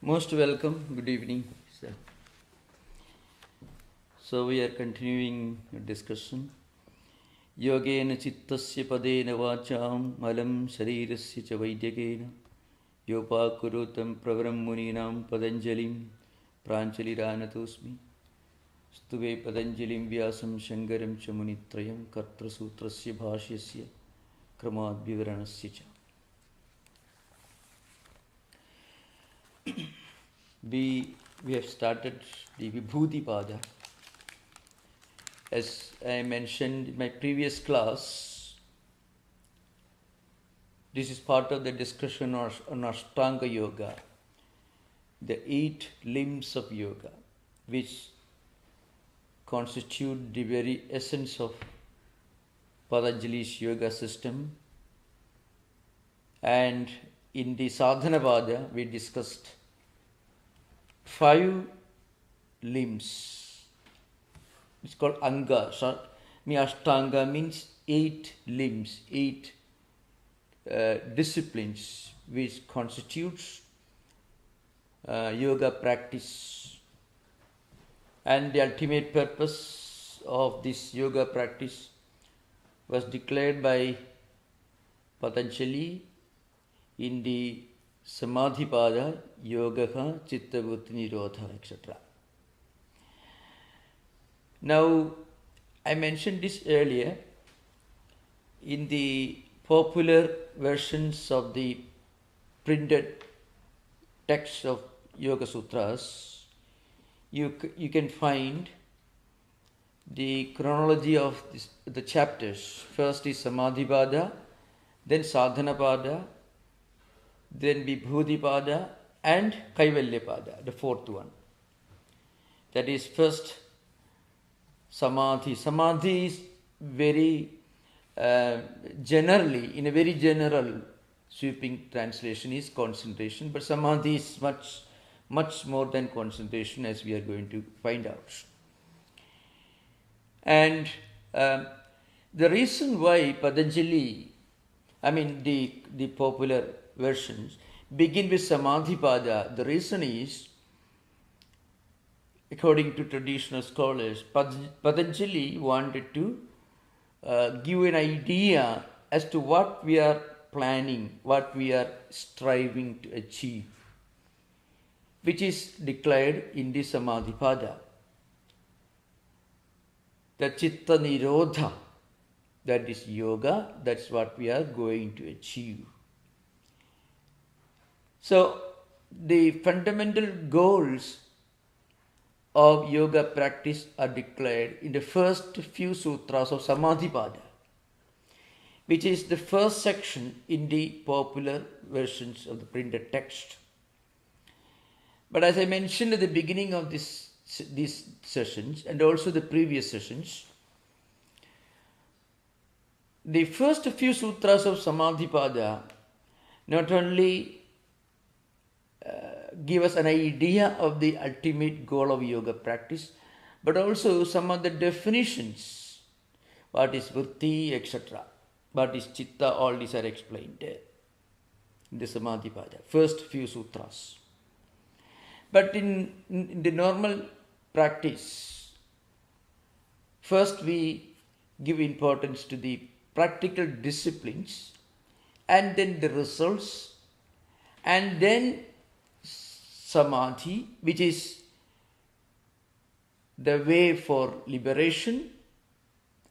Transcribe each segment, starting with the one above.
Most welcome. Good evening, sir. So we are continuing a discussion. Yogena chittasya padena vacham malam sharirasya cha vaidyakena yopakurutam pravaram muninam patanjalim pranchaliranatosmi stuve patanjalim vyasam shankaram cha munitrayam kartra sutrasya bhashyasya kramad vivaranasya cha. We have started the Vibhuti Pada. As I mentioned in my previous class, this is part of the discussion on Ashtanga Yoga, the 8 limbs of yoga, which constitute the very essence of Patanjali's yoga system. And in the Sadhana Pada, we discussed 5 limbs. It's called Anga. Ashtanga means 8 limbs, 8 disciplines which constitutes yoga practice. And the ultimate purpose of this yoga practice was declared by Patanjali in the Samadhi Pada, Yogaha, Chitta Vritti Nirodha, etc. Now, I mentioned this earlier. In the popular versions of the printed texts of Yoga Sutras, you can find the chronology of the chapters. First is Samadhi Pada, then Sadhana Pada, then Vibhuti Pada and Kaivalya Pada, the 4th one. That is first Samadhi. Samadhi is very generally, in a very general sweeping translation, is concentration, but Samadhi is much more than concentration, as we are going to find out. And the reason why Patanjali, the popular versions begin with Samadhi Pada, the reason is, according to traditional scholars, Patanjali wanted to give an idea as to what we are planning, what we are striving to achieve, which is declared in the Samadhi Pada. The Chitta Nirodha, that is yoga, that's what we are going to achieve. So, the fundamental goals of yoga practice are declared in the first few sutras of Samadhi Pada, which is the first section in the popular versions of the printed text. But as I mentioned at the beginning of these sessions and also the previous sessions, the first few sutras of Samadhi Pada not only give us an idea of the ultimate goal of yoga practice, but also some of the definitions. What is vritti, etc. What is chitta, all these are explained there in the Samadhi Pada, first few sutras. But in the normal practice, first we give importance to the practical disciplines, and then the results, and then Samadhi, which is the way for liberation,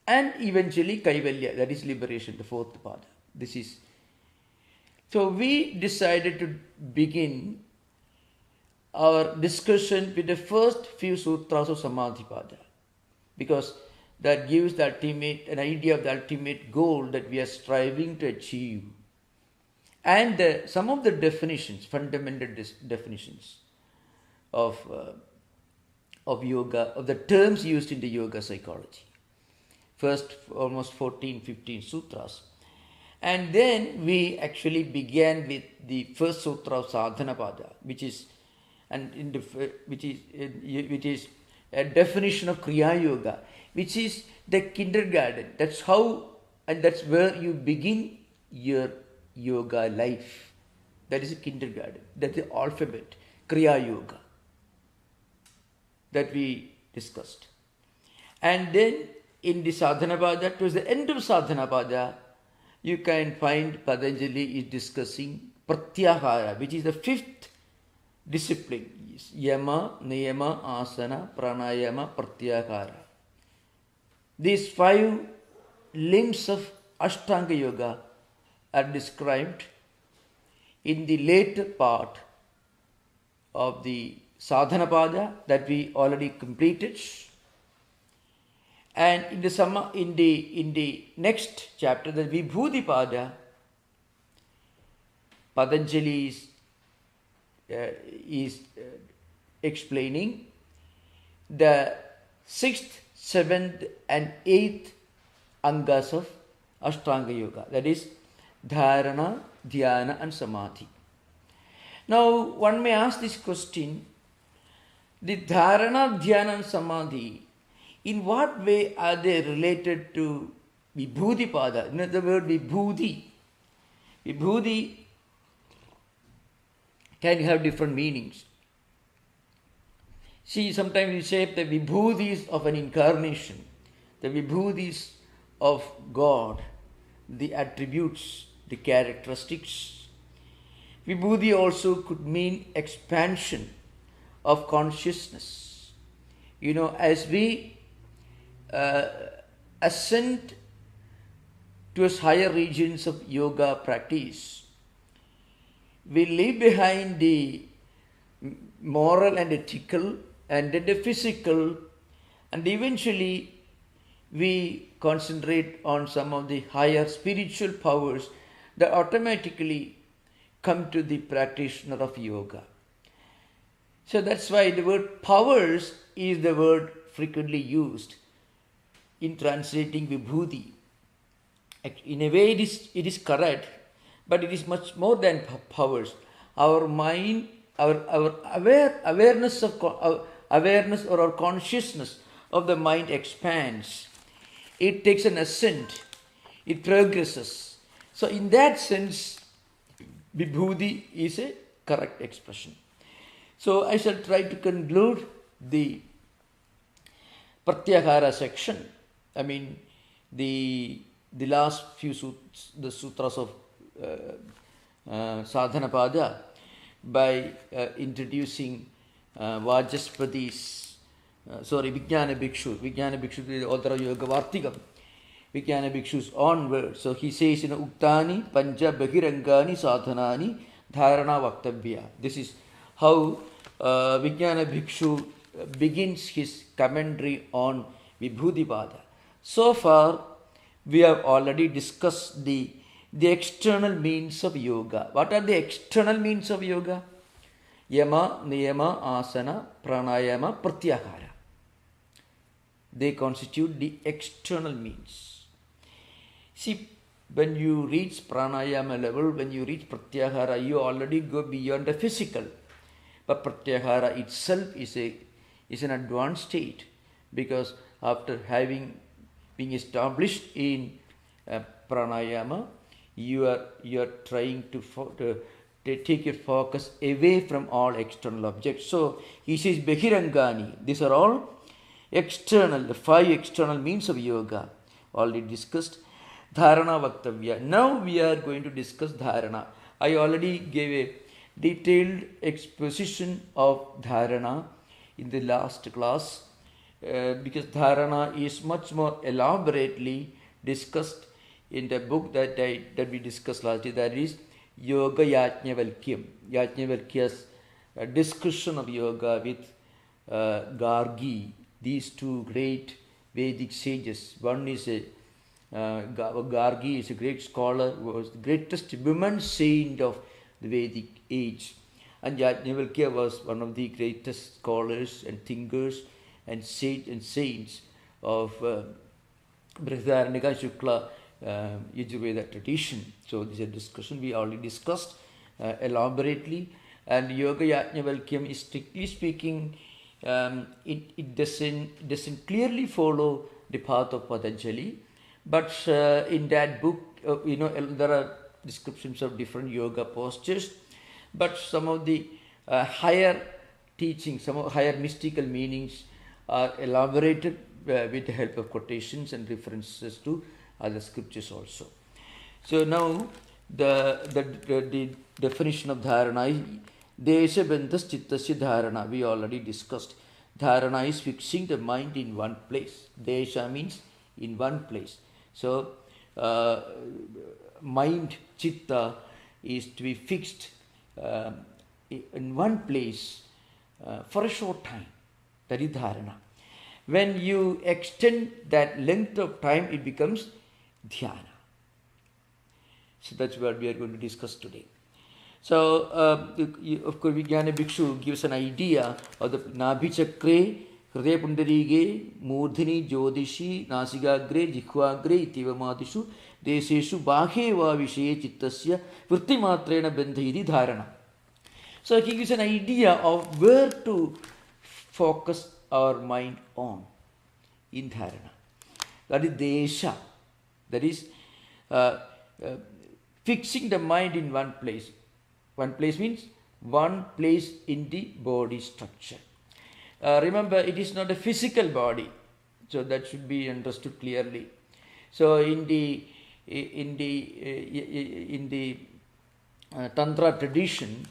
and eventually Kaivalya, that is liberation, the 4th Pada. So we decided to begin our discussion with the first few sutras of Samadhi Pada, because that gives an idea of the ultimate goal that we are striving to achieve. And some of the definitions, fundamental definitions of yoga, of the terms used in the yoga psychology. First, almost 14-15 sutras. And then we actually began with the first sutra of Sadhana Pada, which is a definition of Kriya Yoga, which is the kindergarten. That's how, and that's where you begin your yoga life. That is a kindergarten. That's the alphabet. Kriya Yoga that we discussed. And then in the Sadhanapada, towards the end of Sadhanapada, you can find Patanjali is discussing Pratyahara, which is the fifth discipline. Yama, Niyama, Asana, Pranayama, Pratyahara. These 5 limbs of Ashtanga Yoga are described in the later part of the Sadhanapada that we already completed. And in the next chapter, the Vibhudipada, Patanjali is explaining the 6th, 7th and 8th angas of Ashtanga Yoga, that is Dharana, Dhyana and Samadhi. Now one may ask this question, the Dharana, Dhyana and Samadhi, in what way are they related to Vibhudipada? You know the word Vibhudi. Vibhudi can have different meanings. See, sometimes we say the Vibhudis of an incarnation, the Vibhudis of God, the attributes, the characteristics. Vibhudi also could mean expansion of consciousness. You know, as we ascend towards higher regions of yoga practice, we leave behind the moral and ethical and then the physical, and eventually we concentrate on some of the higher spiritual powers that automatically come to the practitioner of yoga. So that's why the word powers is the word frequently used in translating Vibhudi. In a way it is correct, but it is much more than powers. Our mind, our awareness or our consciousness of the mind expands. It takes an ascent. It progresses. So in that sense, Vibhudi is a correct expression. So I shall try to conclude the Pratyahara section. I mean the last few the sutras of Sadhanapada by introducing Vajaspati's, Vijnana Bhikshu. Vijnana Bhikshu is the author of Yoga Vartikam. Vijnana Bhikshu's own words. So he says, Uktani Panja Bahirangani Sadhanani Dharana Vaktavya. This is how Vijnana Bhikshu begins his commentary on Vibhudipada. So far, we have already discussed the external means of yoga. What are the external means of yoga? Yama, Niyama, Asana, Pranayama, Pratyahara. They constitute the external means. See, when you reach Pranayama level, when you reach Pratyahara, you already go beyond the physical. But Pratyahara itself is an advanced state, because after being established in Pranayama, you are trying to take your focus away from all external objects. So he says Bahirangani. These are all external, the 5 external means of yoga, already discussed. Dharana Vaktavya. Now we are going to discuss Dharana. I already gave a detailed exposition of Dharana in the last class, because Dharana is much more elaborately discussed in the book that we discussed last year, that is Yoga Yajnavalkyam. Yajnavalkya's discussion of yoga with Gargi, these 2 great Vedic sages. One is Gargi is a great scholar, who was the greatest woman saint of the Vedic age. And Yajnavalkya was one of the greatest scholars and thinkers and saints of Brihadaranyaka Shukla Yajurveda tradition. So this is a discussion we already discussed elaborately. And Yoga Yajnavalkyam is, strictly speaking, it doesn't clearly follow the path of Patanjali. But in that book, there are descriptions of different yoga postures. But some of the higher teachings, some higher mystical meanings are elaborated with the help of quotations and references to other scriptures also. So now the definition of dharana is desha bandhas chittasya dharana. We already discussed. Dharana is fixing the mind in one place. Desha means in one place. So mind, chitta, is to be fixed in one place for a short time. That is dharana. When you extend that length of time, it becomes dhyana. So that's what we are going to discuss today. So, of course, Vijnana Bhikshu gives an idea of the Nabhi Chakre, Hridaya Pundarige, Murdhini, Jyotishi, Nasigagre, Jikhvagre, Itivamadishu, Deseshu, Bhaheva Vishe Chittasya, Vrittimatrena Bandhiri Dharana. So, he gives an idea of where to focus our mind on in dharana. That is desha. That is fixing the mind in one place. One place means one place in the body structure. Remember, it is not a physical body, so that should be understood clearly. So in the Tantra tradition,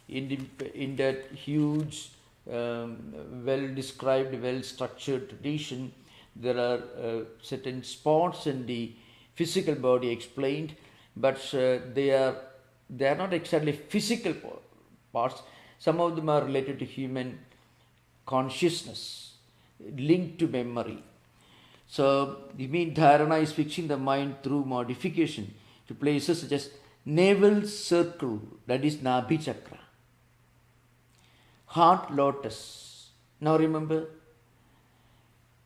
in that huge, well described, well structured tradition, there are certain spots in the physical body explained, but they are not exactly physical parts. Some of them are related to human consciousness, linked to memory. So, the mean dharana is fixing the mind through modification to places such as navel circle, that is Nabhi Chakra, heart lotus. Now remember,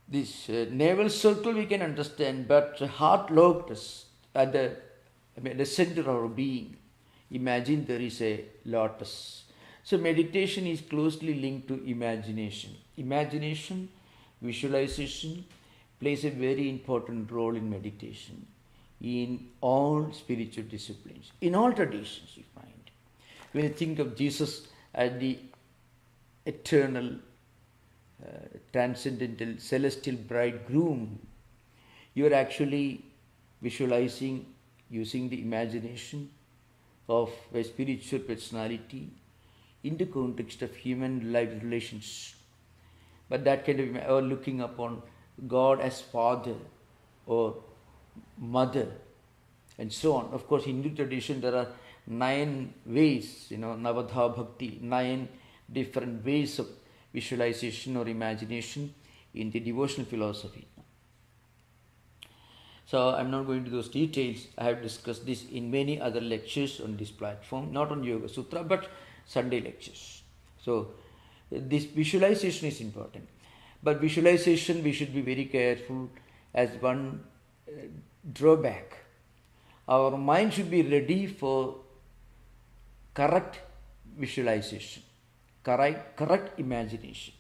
this navel circle we can understand, but heart lotus at the center of our being. Imagine there is a lotus. So meditation is closely linked to imagination. Imagination, visualization plays a very important role in meditation, in all spiritual disciplines, in all traditions you find. When you think of Jesus as the eternal, transcendental, celestial bridegroom, you are actually visualizing, using the imagination of a spiritual personality in the context of human life relations. But that kind of, or looking upon God as Father or Mother and so on. Of course, in Hindu tradition there are 9 ways, Navadha Bhakti, 9 different ways of visualization or imagination in the devotional philosophy. So I'm not going to those details. I have discussed this in many other lectures on this platform, not on Yoga Sutra, but Sunday lectures. So this visualization is important. But visualization, we should be very careful as one drawback. Our mind should be ready for correct visualization, correct imagination.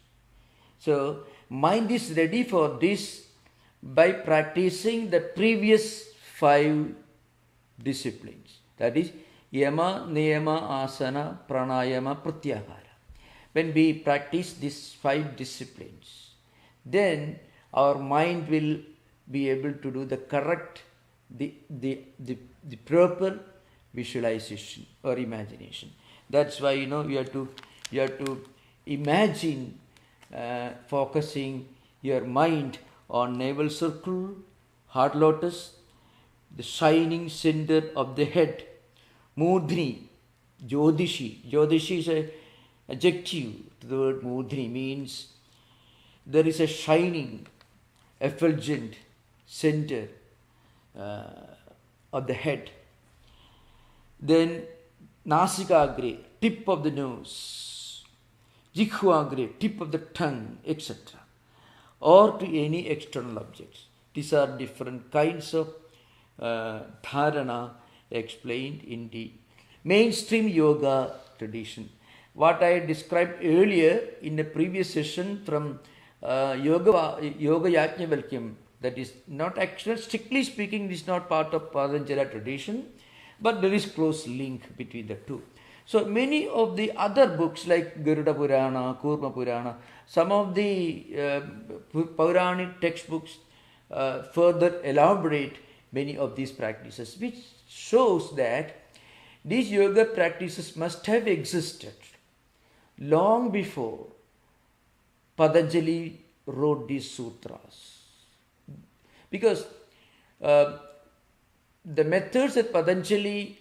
So mind is ready for this by practicing the previous 5 disciplines. That is Yama, Niyama, Asana, Pranayama, Pratyahara. When we practice these 5 disciplines, then our mind will be able to do the correct, the proper visualization or imagination. That's why you have to imagine focusing your mind on navel circle, heart lotus, the shining center of the head, Murdhini, Jyotishi. Jyotishi is an adjective to the word Murdhini, means there is a shining, effulgent center of the head. Then Nasikagre, tip of the nose, Jikhvagre, tip of the tongue, etc. Or to any external objects. These are different kinds of dharana explained in the mainstream yoga tradition. What I described earlier in the previous session from Yoga Yajnavalkyam, that is not actual, strictly speaking, this is not part of Patanjali tradition, but there is close link between the two. So many of the other books like Garuda Purana, Kurma Purana, some of the Puranic textbooks further elaborate many of these practices, which shows that these yoga practices must have existed long before Patanjali wrote these sutras. Because the methods that Patanjali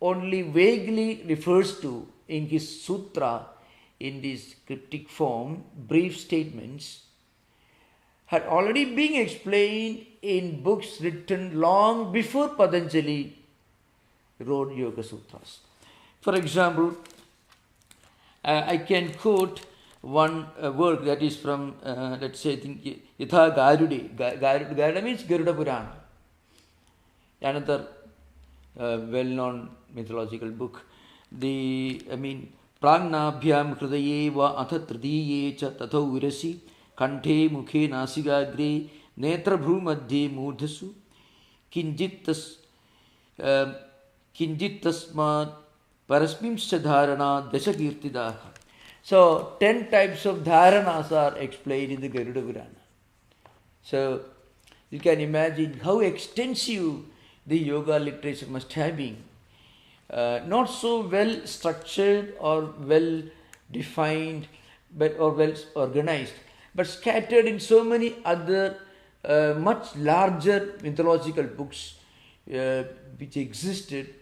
only vaguely refers to in his sutra in this cryptic form, brief statements, had already been explained in books written long before Patanjali wrote Yoga Sutras. For example, I can quote one work that is from, let's say, I think, Yatha Garude. Garuda means Garuda Purana. Another well-known mythological book. Pragnabhyam hridaye va atha tridiye cha tatha urasi kanthe mukhe nasigagre netra bhru madhye murdhasu kinjittasmat parasmimscha dharana dashakirtidaha. So 10 types of dharanas are explained in the Garuda Purana. So you can imagine how extensive the yoga literature must have been. Not so well structured or well defined or well organized, but scattered in so many other much larger mythological books which existed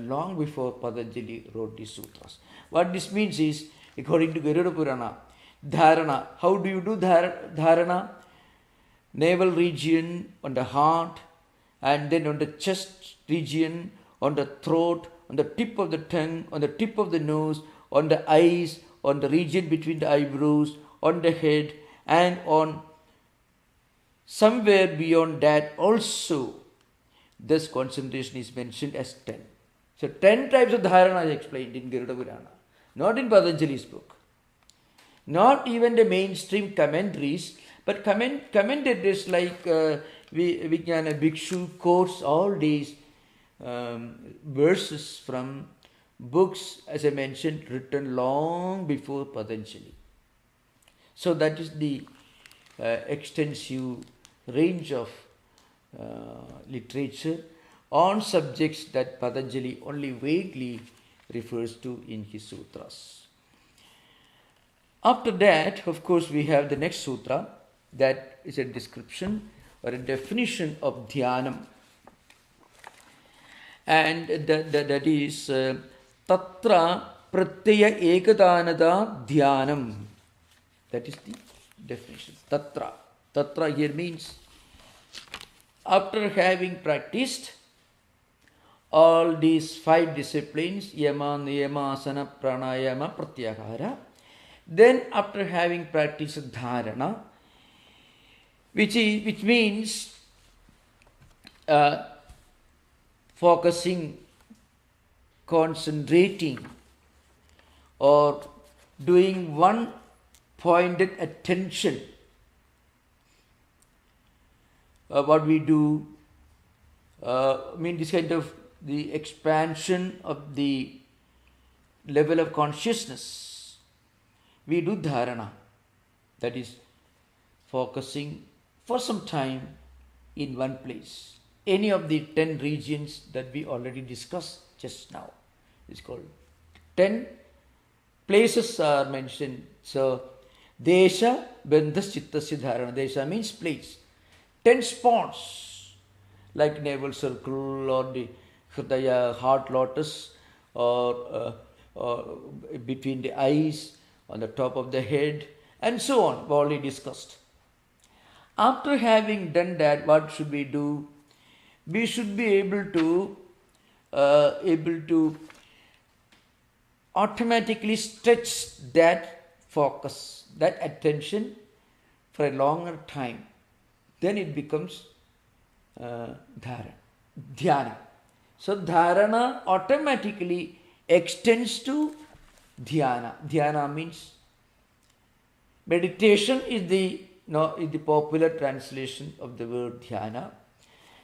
long before Patanjali wrote these sutras. What this means is, according to Garuda Purana, dharana. How do you do dharana? Navel region, on the heart, and then on the chest region, on the throat, on the tip of the tongue, on the tip of the nose, on the eyes, on the region between the eyebrows, on the head, and on somewhere beyond that also. This concentration is mentioned as 10. So 10 types of dharana is explained in Garuda Purana, not in Patanjali's book. Not even the mainstream commentaries, but commentators like Vijnana Bhikshu quotes all these verses from books, as I mentioned, written long before Patanjali. So that is the extensive range of literature on subjects that Patanjali only vaguely refers to in his sutras. After that, of course, we have the next sutra that is a description or a definition of dhyanam. And that is tatra pratyaya ekadanada dhyanam. That is the definition. Tatra. Tatra here means after having practiced all these 5 disciplines, yama, niyama, asana, pranayama, pratyahara, then after having practiced dharana, which means focusing, concentrating, or doing one pointed attention. What we do, this kind of the expansion of the level of consciousness. We do dharana, that is focusing for some time in one place. Any of the 10 regions that we already discussed just now is called 10 places are mentioned. So desha bandhas chittasya dharana. Desha means place. 10 spots like navel circle or the hridaya, heart lotus, or between the eyes, on the top of the head, and so on. We've already discussed. After having done that, what should we do? We should be able to automatically stretch that focus, that attention for a longer time. Then it becomes dhyana. So dharana automatically extends to dhyana. Dhyana means meditation is the popular translation of the word dhyana,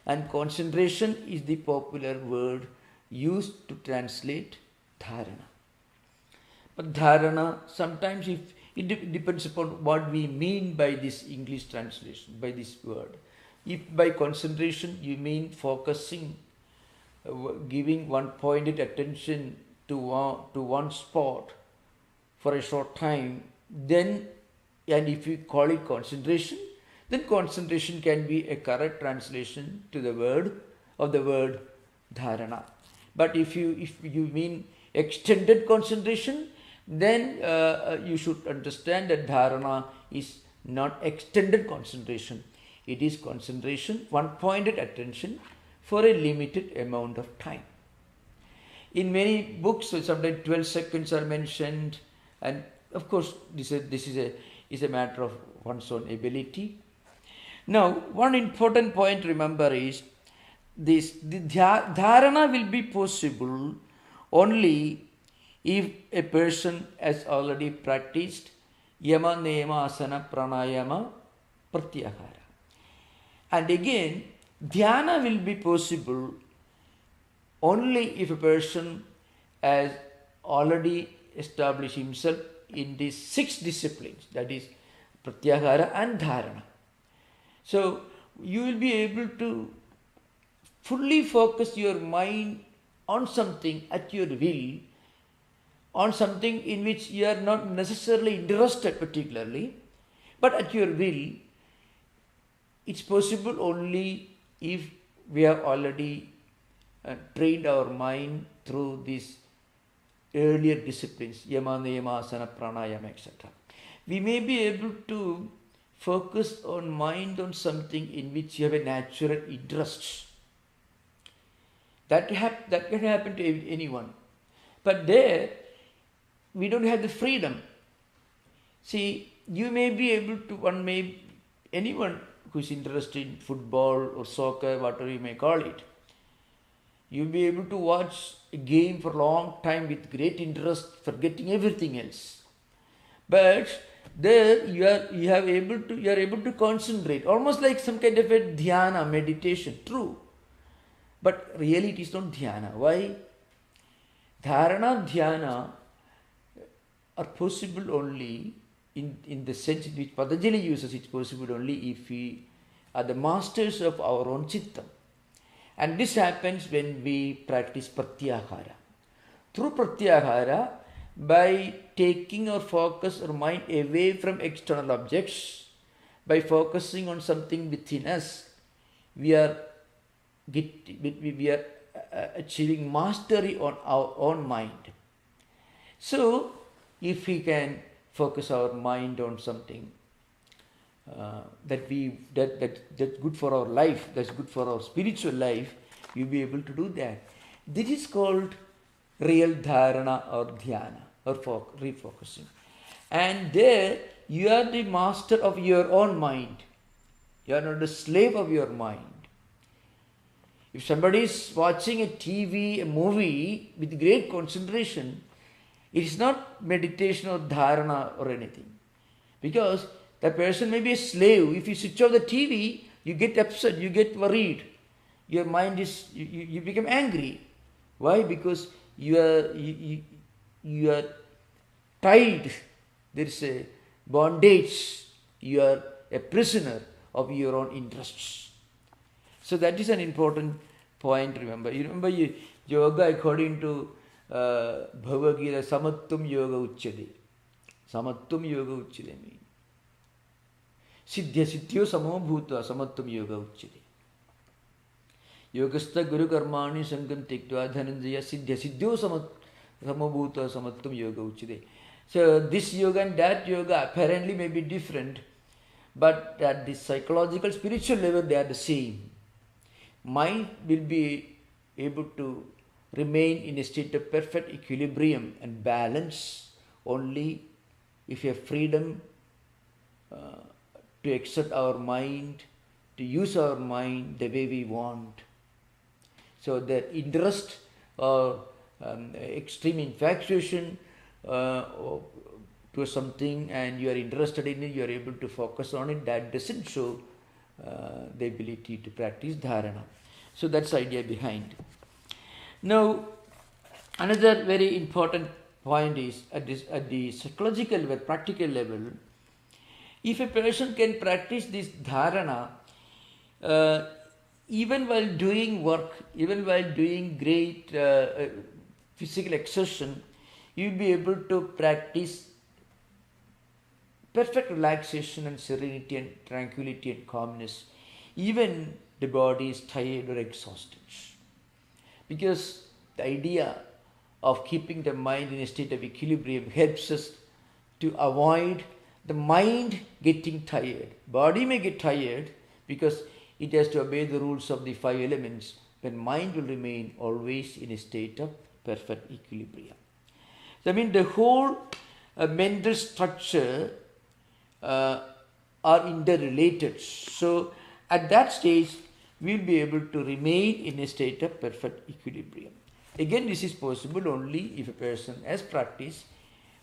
and concentration is the popular word used to translate Dharana. But dharana, sometimes if it depends upon what we mean by this English translation, by this word. If by concentration you mean focusing, giving one-pointed attention to one spot for a short time, then, and if you call it concentration, then concentration can be a correct translation to the word dharana. But if you mean extended concentration, then you should understand that dharana is not extended concentration. It is concentration, one-pointed attention for a limited amount of time. In many books, sometimes 12 seconds are mentioned, and of course, this is a matter of one's own ability. Now, one important point to remember is the dharana will be possible only if a person has already practiced yama, niyama, asana, pranayama, pratyahara. And again, dhyana will be possible only if a person has already established himself in these 6 disciplines, that is pratyahara and dharana. So you will be able to fully focus your mind on something at your will, on something in which you are not necessarily interested particularly, but at your will. It's possible only if we have already trained our mind through these earlier disciplines, yama, niyama, asana, pranayama, etc. We may be able to focus on mind on something in which you have a natural interest. That can happen to anyone. But there, we don't have the freedom. See, you may be able to, anyone who is interested in football or soccer, whatever you may call it, you'll be able to watch a game for a long time with great interest, forgetting everything else. But there you are able to concentrate, almost like some kind of a dhyana, meditation, true. But really it is not dhyana. Why? Dharana, dhyana are possible only in the sense in which Patanjali uses, it's possible only if we are the masters of our own chitta. And this happens when we practice pratyahara. Through pratyahara, by taking our focus or mind away from external objects, by focusing on something within us, we are achieving mastery on our own mind. So, if we can focus our mind on something that's good for our life, that's good for our spiritual life, you'll be able to do that. This is called real dharana or dhyana or refocusing. And there you are the master of your own mind. You are not the slave of your mind. If somebody is watching a TV, a movie with great concentration, it is not meditation or dharana or anything. Because the person may be a slave. If you switch off the TV, you get upset, you get worried. Your mind is, you become angry. Why? Because you are tied. There is a bondage. You are a prisoner of your own interests. So that is an important point, remember. You remember yoga according to Bhagavad Gita, Samattum Yoga Uchyate. Samattum Yoga Uchyate means Siddhya Siddhyo Samo Bhutva Samattum Yoga Uchyate. Yogastha Guru Karmani Sangam Tiktva Dhananjaya Siddhya Siddhyo Samo Bhutva Samattum Yoga Uchyate. So this yoga and that yoga apparently may be different, but at the psychological, spiritual level they are the same. Mind will be able to remain in a state of perfect equilibrium and balance only if we have freedom to accept our mind, to use our mind the way we want. So the interest or extreme infatuation to something and you are interested in it, you are able to focus on it, that doesn't show the ability to practice dharana. So that's the idea behind. Now, Another very important point is at the psychological level, practical level, if a person can practice this dharana, uh, even while doing work, even while doing great physical exertion, you will be able to practice perfect relaxation and serenity and tranquility and calmness, even the body is tired or exhausted. Because the idea of keeping the mind in a state of equilibrium helps us to avoid the mind getting tired. Body may get tired because it has to obey the rules of the five elements, but mind will remain always in a state of perfect equilibrium. So, I mean, the whole mental structure are interrelated. So, at that stage, we will be able to remain in a state of perfect equilibrium. Again, this is possible only if a person has practiced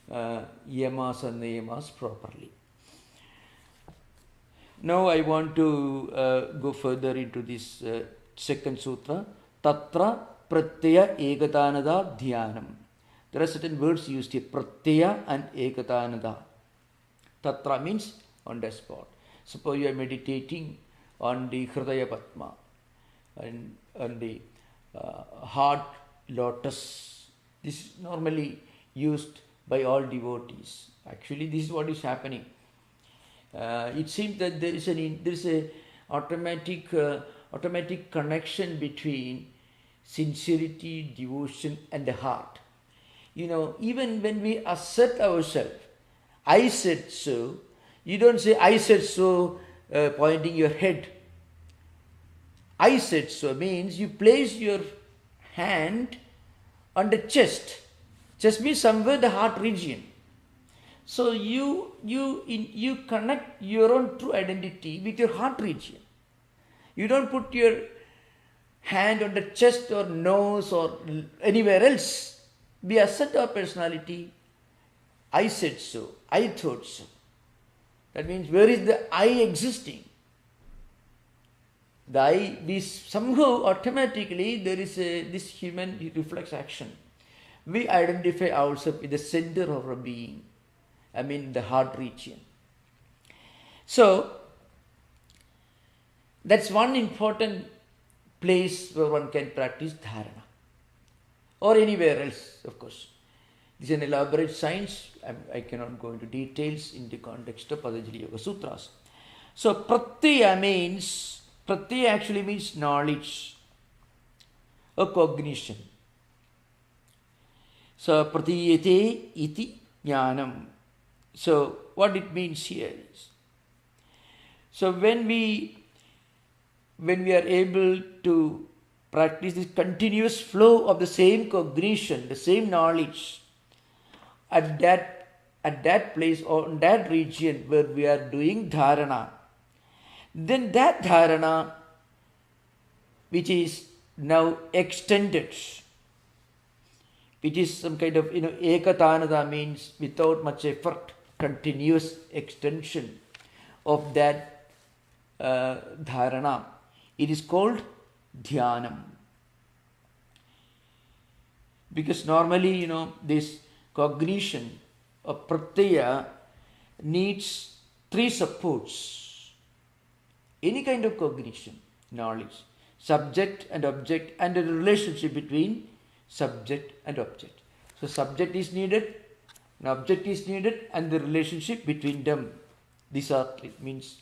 yamas and niyamas properly. Now I want to go further into this second sutra. Tatra pratyaya ekatanada dhyanam. There are certain words used here, pratyaya and ekatanada. Tatra means on the spot. Suppose you are meditating on the Hridaya Padma and on the heart lotus. This is normally used by all devotees. Actually, this is what is happening. It seems that there is a automatic connection between sincerity, devotion, and the heart. You know, even when we assert ourselves, I said so. You don't say I said so, pointing your head. I said so means you place your hand on the chest. Chest means somewhere the heart region. So you connect your own true identity with your heart region. You don't put your hand on the chest or nose or anywhere else. We assert our personality. I said so. I thought so. That means where is the I existing? The I, we somehow automatically there is this human reflex action. We identify ourselves with the center of our being. I mean the heart region. So that's one important place where one can practice dharana. Or anywhere else, of course. This is an elaborate science. I cannot go into details in the context of Patanjali Yoga Sutras. So pratyaya actually means knowledge or cognition. So pratiyate iti jnanam. So what it means here is, so when we are able to practice this continuous flow of the same cognition, the same knowledge at that place or in that region where we are doing dharana, then that dharana which is now extended, which is some kind of, ekatanada means without much effort, continuous extension of that dharana. It is called dhyanam. Because normally, this cognition of pratyaya needs three supports. Any kind of cognition, knowledge, subject and object, and the relationship between subject and object. So subject is needed, an object is needed, and the relationship between them. These are, it means,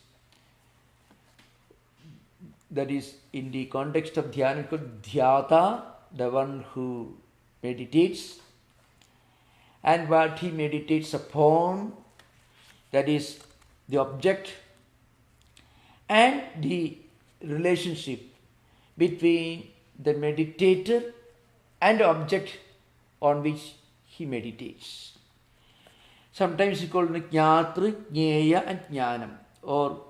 that is in the context of dhyana called dhyata, the one who meditates, and what he meditates upon, that is the object, and the relationship between the meditator and the object on which he meditates. Sometimes we call it jnatru, jneya and jnanam, or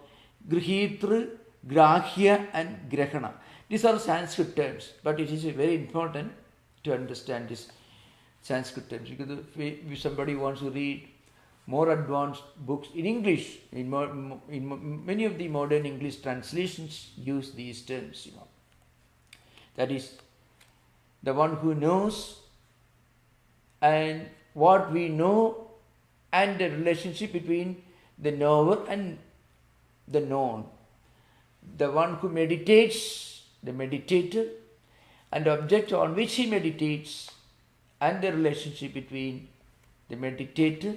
grihitru, grahya and grahana. These are Sanskrit terms, but it is very important to understand these Sanskrit terms, because if somebody wants to read more advanced books in English, in many of the modern English translations use these terms, That is, the one who knows and what we know, and the relationship between the knower and the known. The one who meditates, the meditator, and the object on which he meditates, and the relationship between the meditator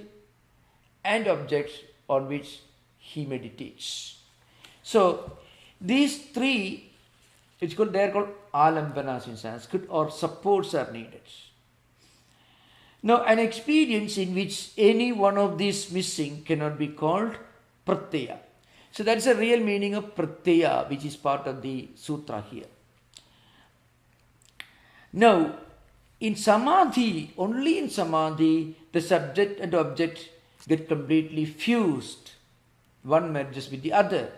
and objects on which he meditates. So these three, they are called alambanas in Sanskrit, or supports are needed. Now, an experience in which any one of these missing cannot be called pratyaya. So that's the real meaning of pratyaya, which is part of the sutra here. Now, in Samadhi, only in Samadhi, the subject and object get completely fused. One merges with the other.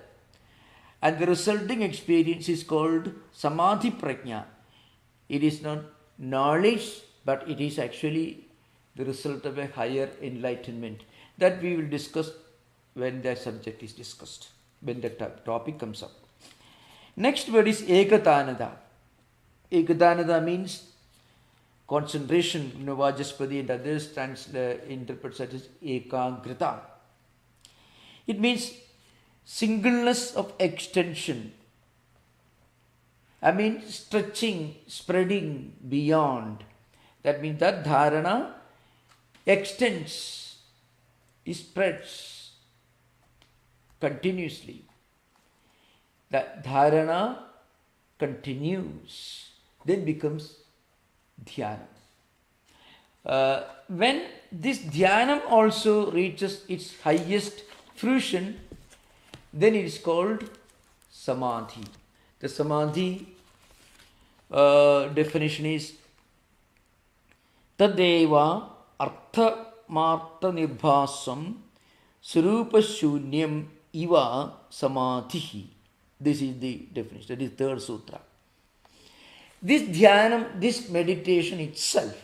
And the resulting experience is called Samadhi Prajna. It is not knowledge, but it is actually the result of a higher enlightenment. That we will discuss when that subject is discussed, when the topic comes up. Next word is Ekatanada. Ekatanada means concentration. Vajaspati and others interpret such as Ekangrita. It means singleness of extension. I mean stretching, spreading beyond. That means that dharana extends, it spreads continuously. That dharana continues, then becomes dhyana. When this dhyanam also reaches its highest fruition, then it is called Samadhi. The Samadhi definition is Tadeva artha martha nirbhasam surupa shunyam iva samadhi. This is the definition. That is third sutra. This dhyanam, this meditation itself,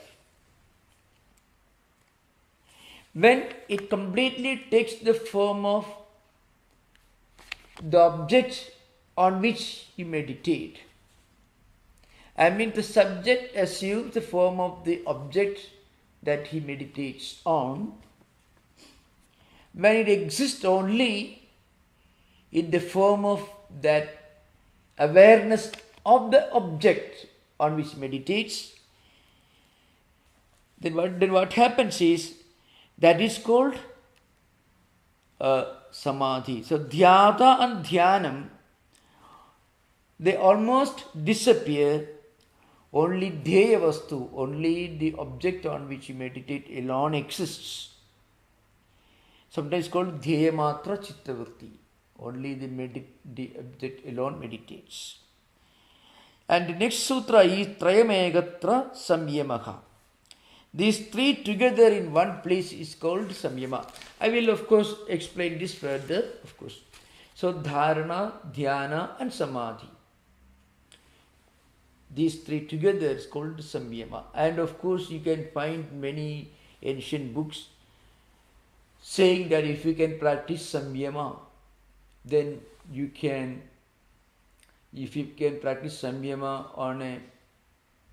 when it completely takes the form of the object on which you meditate, I mean the subject assumes the form of the object that he meditates on, when it exists only in the form of that awareness of the object on which he meditates, then what happens is, that is called Samadhi. So dhyata and dhyanam, they almost disappear. Only dheya vastu, only the object on which you meditate alone exists. Sometimes called dheya matra chittavritti. Only the object alone meditates. And the next sutra is Trayamegatra Samyamaha. These three together in one place is called Samyama. I will of course explain this further, of course. So Dharana, Dhyana and Samadhi. These three together is called Samyama. And of course you can find many ancient books saying that if you can practice Samyama, then you can, if you can practice Samyama on a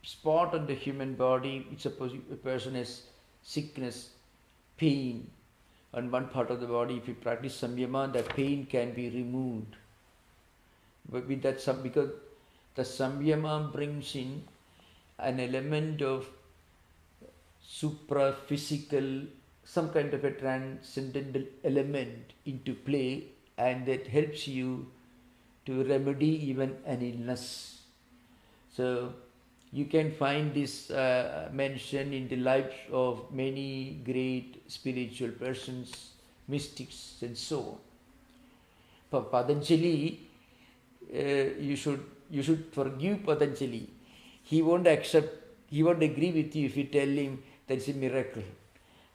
spot on the human body, suppose a person has sickness, pain on one part of the body, if you practice Samyama, that pain can be removed. But with that, because the Samyama brings in an element of supra-physical, some kind of a transcendental element into play, and that helps you to remedy even an illness. So you can find this mentioned in the lives of many great spiritual persons, mystics and so on. For Patanjali, you should forgive Patanjali. He won't agree with you if you tell him that's a miracle.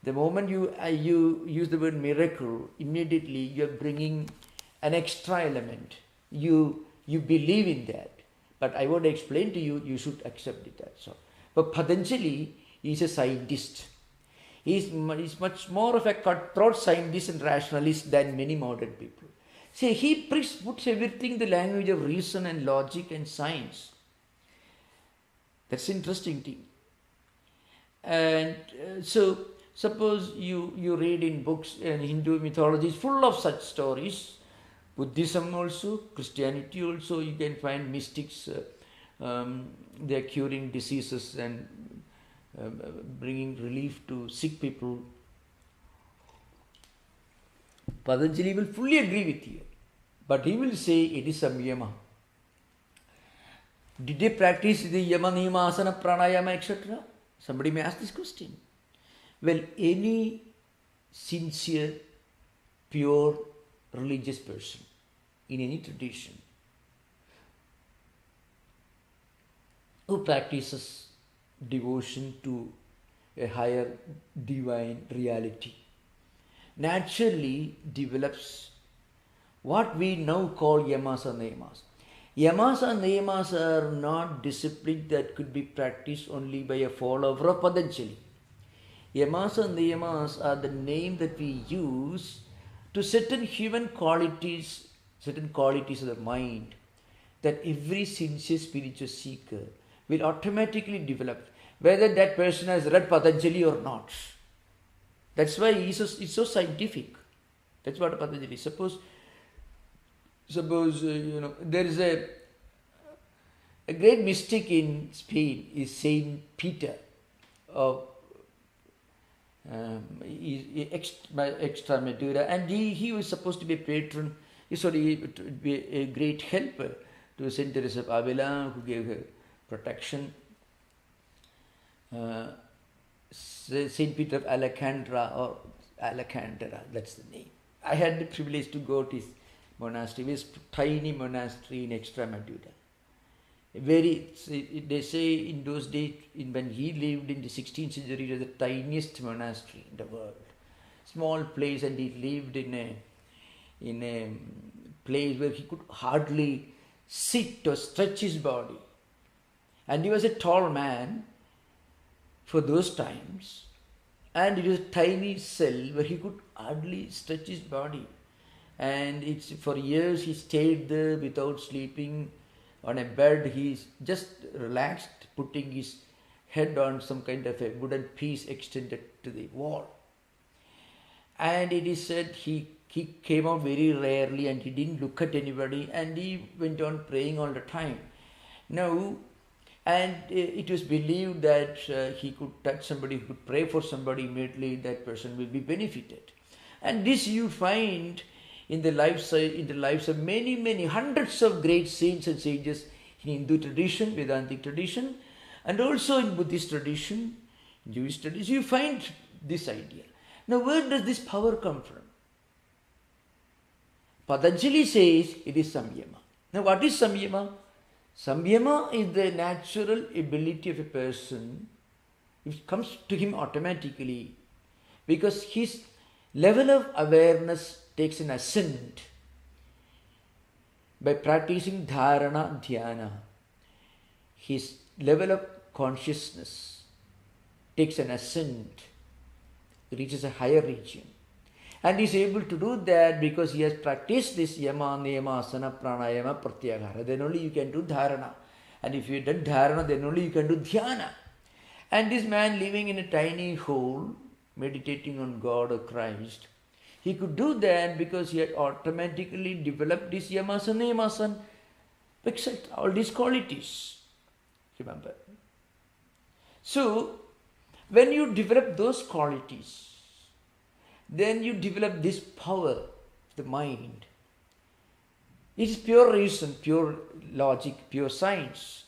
The moment you use the word miracle, immediately you are bringing an extra element. You believe in that. But I want to explain to you, you should accept it also. But Patanjali is a scientist. He's much more of a cutthroat scientist and rationalist than many modern people. See, he puts everything in the language of reason and logic and science. That's an interesting thing. And so suppose you read in books and Hindu mythology is full of such stories. Buddhism also, Christianity also, you can find mystics, they are curing diseases and bringing relief to sick people. Patanjali will fully agree with you, but he will say it is Samyama. Did they practice the Yama, Niyama, Asana, Pranayama, etc.? Somebody may ask this question. Well, any sincere, pure, religious person in any tradition who practices devotion to a higher divine reality naturally develops what we now call yamas and niyamas. Yamas and niyamas are not discipline that could be practiced only by a follower of Patanjali. Yamas and niyamas are the name that we use to certain human qualities, certain qualities of the mind that every sincere spiritual seeker will automatically develop, whether that person has read Patanjali or not. That's why it's so scientific. That's what Patanjali. Suppose there is a great mystic in Spain is Saint Peter of Extremadura, and he was supposed to be a patron. To be a great helper to Saint Teresa of Avila, who gave her protection. Saint Peter of Alcantara, that's the name. I had the privilege to go to his monastery. It was a tiny monastery in Extremadura. They say in those days, when he lived in the 16th century, it was the tiniest monastery in the world. Small place, and he lived in a place where he could hardly sit or stretch his body. And he was a tall man for those times, and it was a tiny cell where he could hardly stretch his body. And for years he stayed there without sleeping. On a bed, he just relaxed, putting his head on some kind of a wooden piece extended to the wall. And it is said he came out very rarely, and he didn't look at anybody, and he went on praying all the time. Now, and it was believed that he could touch somebody, he could pray for somebody, immediately that person will be benefited. And this you find in the lives of many hundreds of great saints and sages in Hindu tradition, Vedantic tradition, and also in Buddhist tradition, Jewish tradition. You find this idea. Now, where does this power come from? Patanjali says it is Samyama. Now, what is Samyama? Samyama is the natural ability of a person. It comes to him automatically because his level of awareness takes an ascent by practicing Dharana, Dhyana. His level of consciousness takes an ascent, reaches a higher region. And he is able to do that because he has practiced this Yama, Niyama, Asana, Pranayama, Pratyahara. Then only you can do Dharana. And if you have done Dharana, then only you can do Dhyana. And this man living in a tiny hole, meditating on God or Christ, he could do that because he had automatically developed this Yamasan, Niyamasan, etc. All these qualities. Remember. So, when you develop those qualities, then you develop this power, the mind. It is pure reason, pure logic, pure science.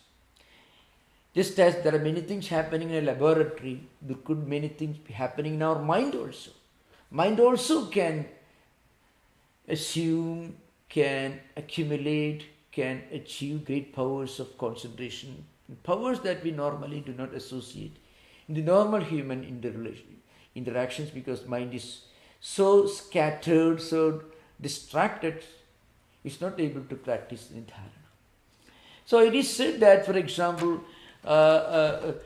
Just as there are many things happening in a laboratory, there could many things be happening in our mind also. Mind also can assume, can accumulate, can achieve great powers of concentration, powers that we normally do not associate in the normal human interactions, because mind is so scattered, so distracted, it's not able to practice in dharana. So it is said that, for example, dharana,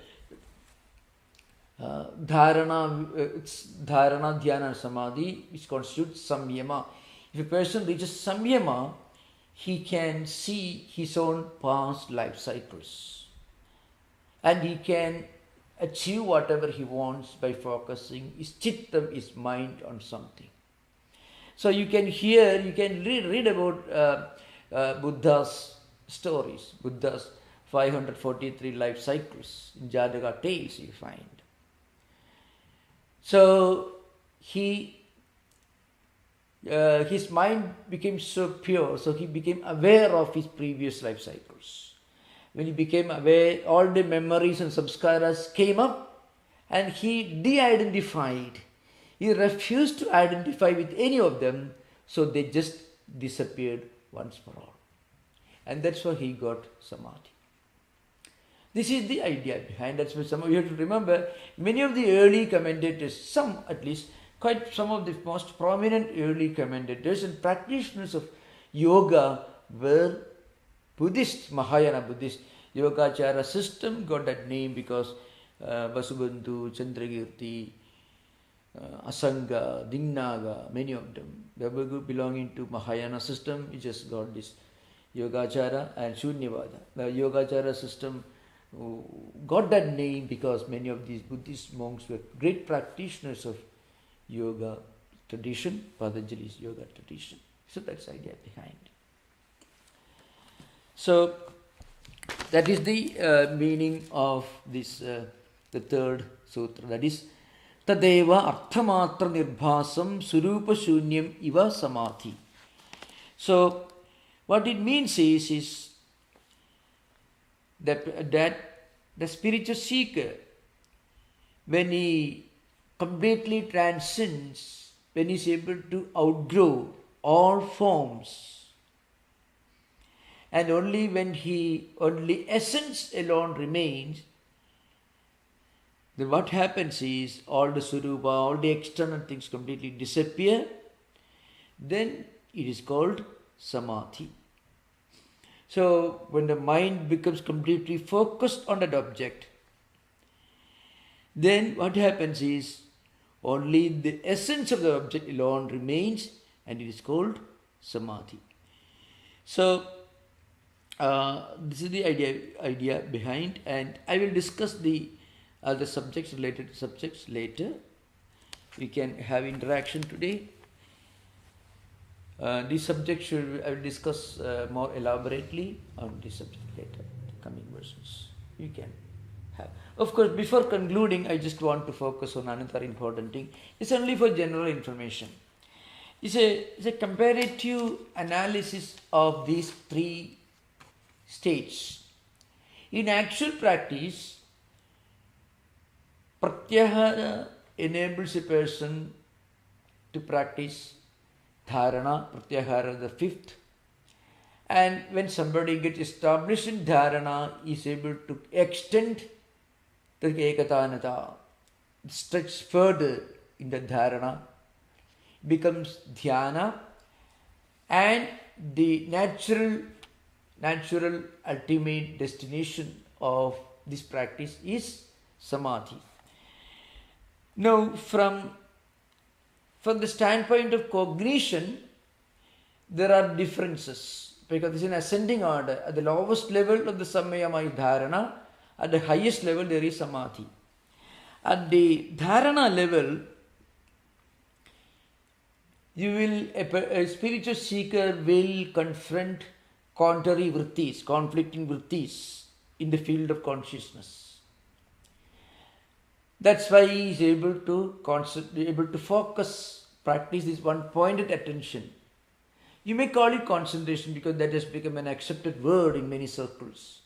dhyana, samadhi, which constitutes samyama. If a person reaches samyama, he can see his own past life cycles, and he can achieve whatever he wants by focusing his chitta, his mind on something. So you can read about Buddha's stories, Buddha's 543 life cycles in Jataka tales you find. So his mind became so pure, so he became aware of his previous life cycles. When he became aware, all the memories and samskaras came up and he de-identified. He refused to identify with any of them, so they just disappeared once for all. And that's why he got Samadhi. This is the idea behind. That's why you have to remember, many of the early commentators, some at least, quite some of the most prominent early commentators and practitioners of yoga were Buddhist, Mahayana Buddhist. Yogacara system got that name because Vasubandhu, Chandrakirti, Asanga, Dingnaga, many of them, they were belonging to Mahayana system. We just got this Yogacara and Shunyavada. The Yogacara system got that name because many of these Buddhist monks were great practitioners of yoga tradition, Patanjali's yoga tradition. So that's the idea behind. So that is the meaning of this, the third sutra. That is, Tadeva Arthamatra Nirbhasam Surupa Shunyam Iva Samadhi. So what it means is that the spiritual seeker, when he completely transcends, when he is able to outgrow all forms, and only when only essence alone remains, then what happens is all the surupa, all the external things completely disappear. Then it is called Samadhi. So when the mind becomes completely focused on that object, then what happens is only the essence of the object alone remains, and it is called Samadhi. So this is the idea behind, and I will discuss the other subjects, related subjects later. We can have interaction today. This subject I will discuss more elaborately on this subject later, the coming versions. You can have. Of course, before concluding, I just want to focus on another important thing. It's only for general information. It's a comparative analysis of these three states. In actual practice, pratyahara enables a person to practice Dharana, Pratyahara, the fifth. And when somebody gets established in Dharana, is able to extend the Ekatanata, stretch further in the Dharana, becomes Dhyana, and the natural ultimate destination of this practice is Samadhi. Now, from the standpoint of cognition, there are differences because it's in ascending order. At the lowest level of the Samyama is Dharana, at the highest level there is Samadhi. At the Dharana level, a spiritual seeker will confront contrary vrittis, conflicting vrittis in the field of consciousness. That's why he is able to focus, practice this one-pointed attention. You may call it concentration because that has become an accepted word in many circles,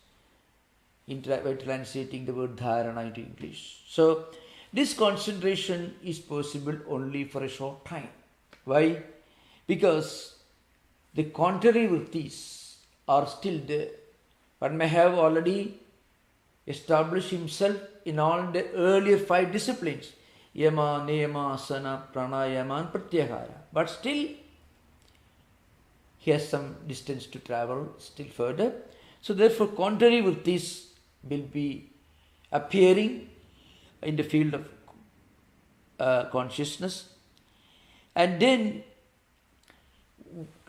by translating the word dharana into English. So this concentration is possible only for a short time. Why? Because the contrary vrittis are still there. One may have already established himself in all the earlier 5 disciplines, yama, niyama, asana, pranayama and pratyahara. But still, he has some distance to travel still further. So therefore, contrary vrittis will be appearing in the field of consciousness. And then,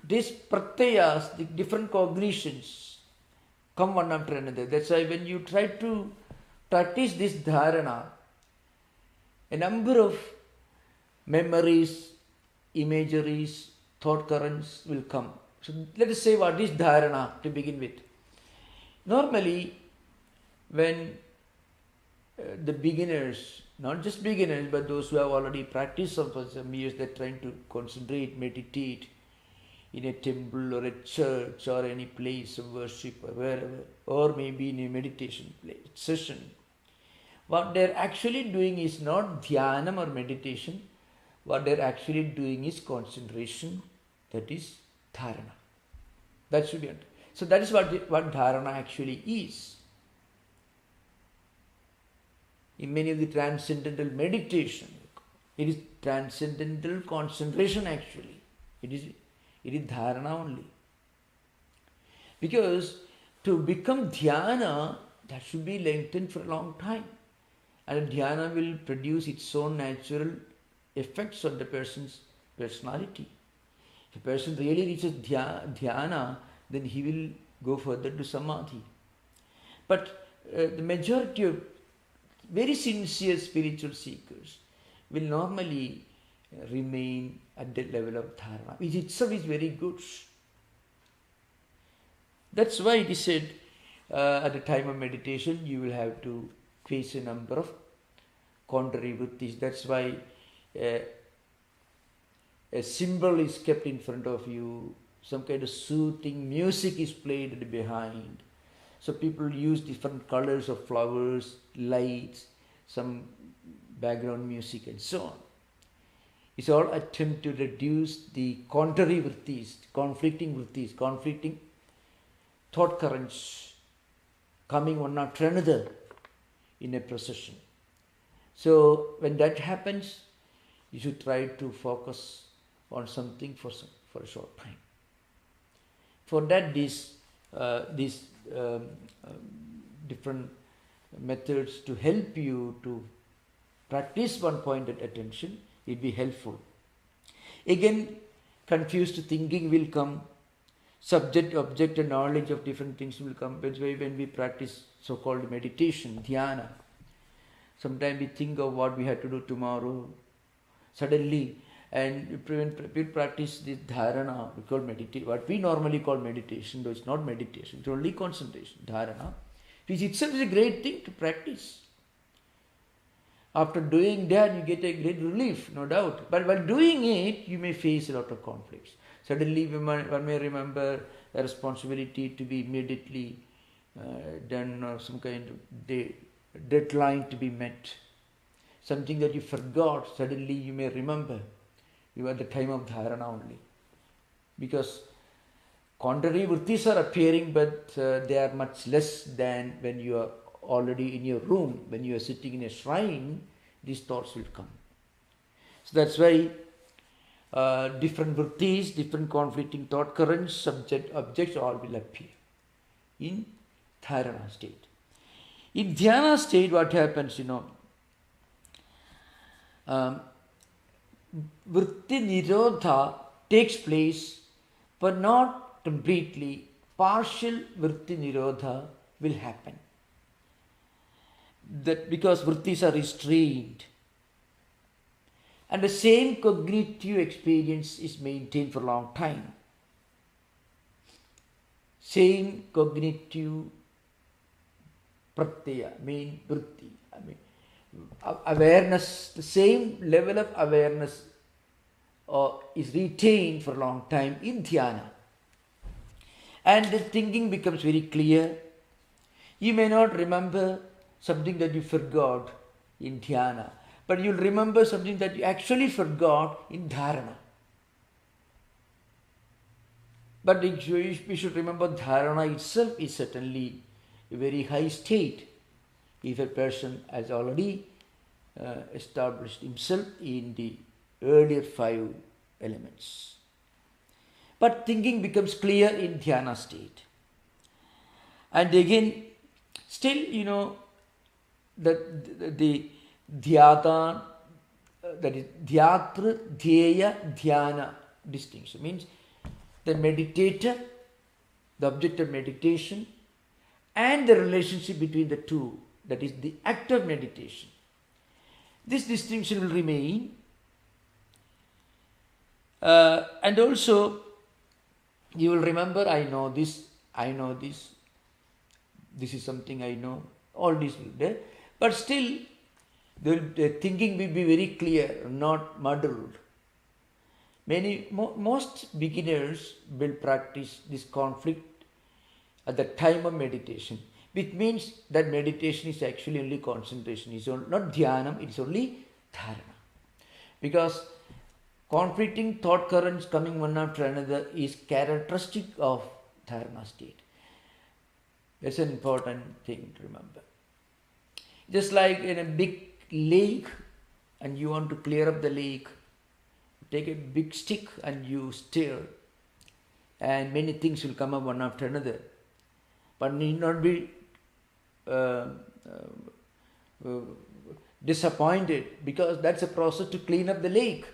these pratyayas, the different cognitions, come one after another. That's why when you try to practice this dharana, a number of memories, imageries, thought currents will come. So let us say what is dharana to begin with. Normally, when the beginners, not just beginners, but those who have already practiced for some years, they're trying to concentrate, meditate in a temple or a church or any place of worship or wherever, or maybe in a meditation session. What they're actually doing is not dhyanam or meditation. What they're actually doing is concentration, that is dharana. That should be understood. So that is what dharana actually is. In many of the transcendental meditation, it is transcendental concentration actually. It is dharana only. Because to become dhyana, that should be lengthened for a long time. And dhyana will produce its own natural effects on the person's personality. If a person really reaches dhyana, then he will go further to samadhi. But the majority of very sincere spiritual seekers will normally remain at the level of dharana, which itself is very good. That's why it is said at the time of meditation you will have to face a number of contrary vrittis. That's why a symbol is kept in front of you, some kind of soothing music is played behind. So people use different colors of flowers, lights, some background music and so on. It's all attempt to reduce the contrary vrittis, conflicting thought currents coming one after another in a procession. So when that happens, you should try to focus on something for a short time. For that, these different methods to help you to practice one-pointed attention will be helpful. Again, confused thinking will come. Subject, object and knowledge of different things will come. That's why when we practice so-called meditation, dhyana, sometimes we think of what we have to do tomorrow. Suddenly, and when we practice this dharana, we call meditation, what we normally call meditation, though it's not meditation, it's only concentration, dharana, which itself is a great thing to practice. After doing that, you get a great relief, no doubt. But while doing it, you may face a lot of conflicts. Suddenly, one may remember a responsibility to be immediately done, or some kind of deadline to be met. Something that you forgot, suddenly you may remember. You are at the time of dharana only. Because contrary vrittis are appearing, but they are much less than when you are already in your room. When you are sitting in a shrine, these thoughts will come. So that's why different vrittis, different conflicting thought currents, subject, objects, all will appear in dharana state. In dhyana state, what happens, vritti nirodha takes place, but not completely. Partial vritti nirodha will happen. That because vrittis are restrained. And the same cognitive experience is maintained for a long time. Same cognitive pratyaya, vritti, awareness, the same level of awareness is retained for a long time in dhyana. And the thinking becomes very clear. You may not remember something that you forgot in dhyana, but you'll remember something that you actually forgot in dharana. But we should remember dharana itself is certainly a very high state if a person has already established himself in the earlier 5 elements. But thinking becomes clear in dhyana state. And again, still, the dhyata, that is dhyatra, dhyeya, dhyana distinction means the meditator, the object of meditation, and the relationship between the two that is the act of meditation. This distinction will remain. And also, you will remember, I know this, this is something I know, all this will be there. But still, the thinking will be very clear, not muddled. Most beginners will practice this conflict at the time of meditation, which means that meditation is actually only concentration. It's not dhyanam, it's only dharana. Because conflicting thought currents coming one after another is characteristic of dharana state. That's an important thing to remember. Just like in a big lake and you want to clear up the lake, take a big stick and you stir, and many things will come up one after another. But need not be disappointed, because that's a process to clean up the lake.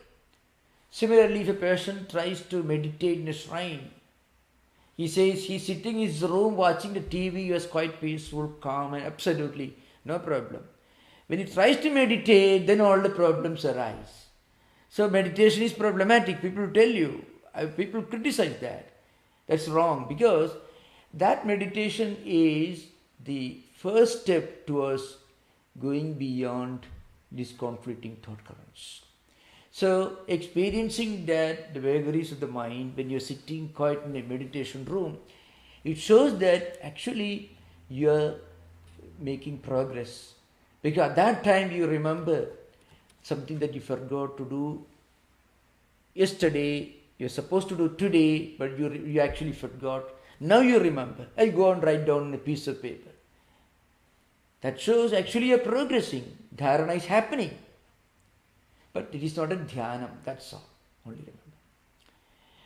Similarly, if a person tries to meditate in a shrine, he says he's sitting in his room watching the TV, he was quite peaceful, calm, and absolutely no problem. When he tries to meditate, then all the problems arise. So meditation is problematic. People tell you, people criticize that. That's wrong, because that meditation is the first step towards going beyond these conflicting thought currents. So experiencing that, the vagaries of the mind, when you're sitting quiet in a meditation room, it shows that actually you're making progress. Because at that time you remember something that you forgot to do yesterday, you're supposed to do today, but you actually forgot. Now you remember. I go and write down on a piece of paper. That shows actually you're progressing. Dharana is happening. But it is not a dhyanam, that's all. Only remember.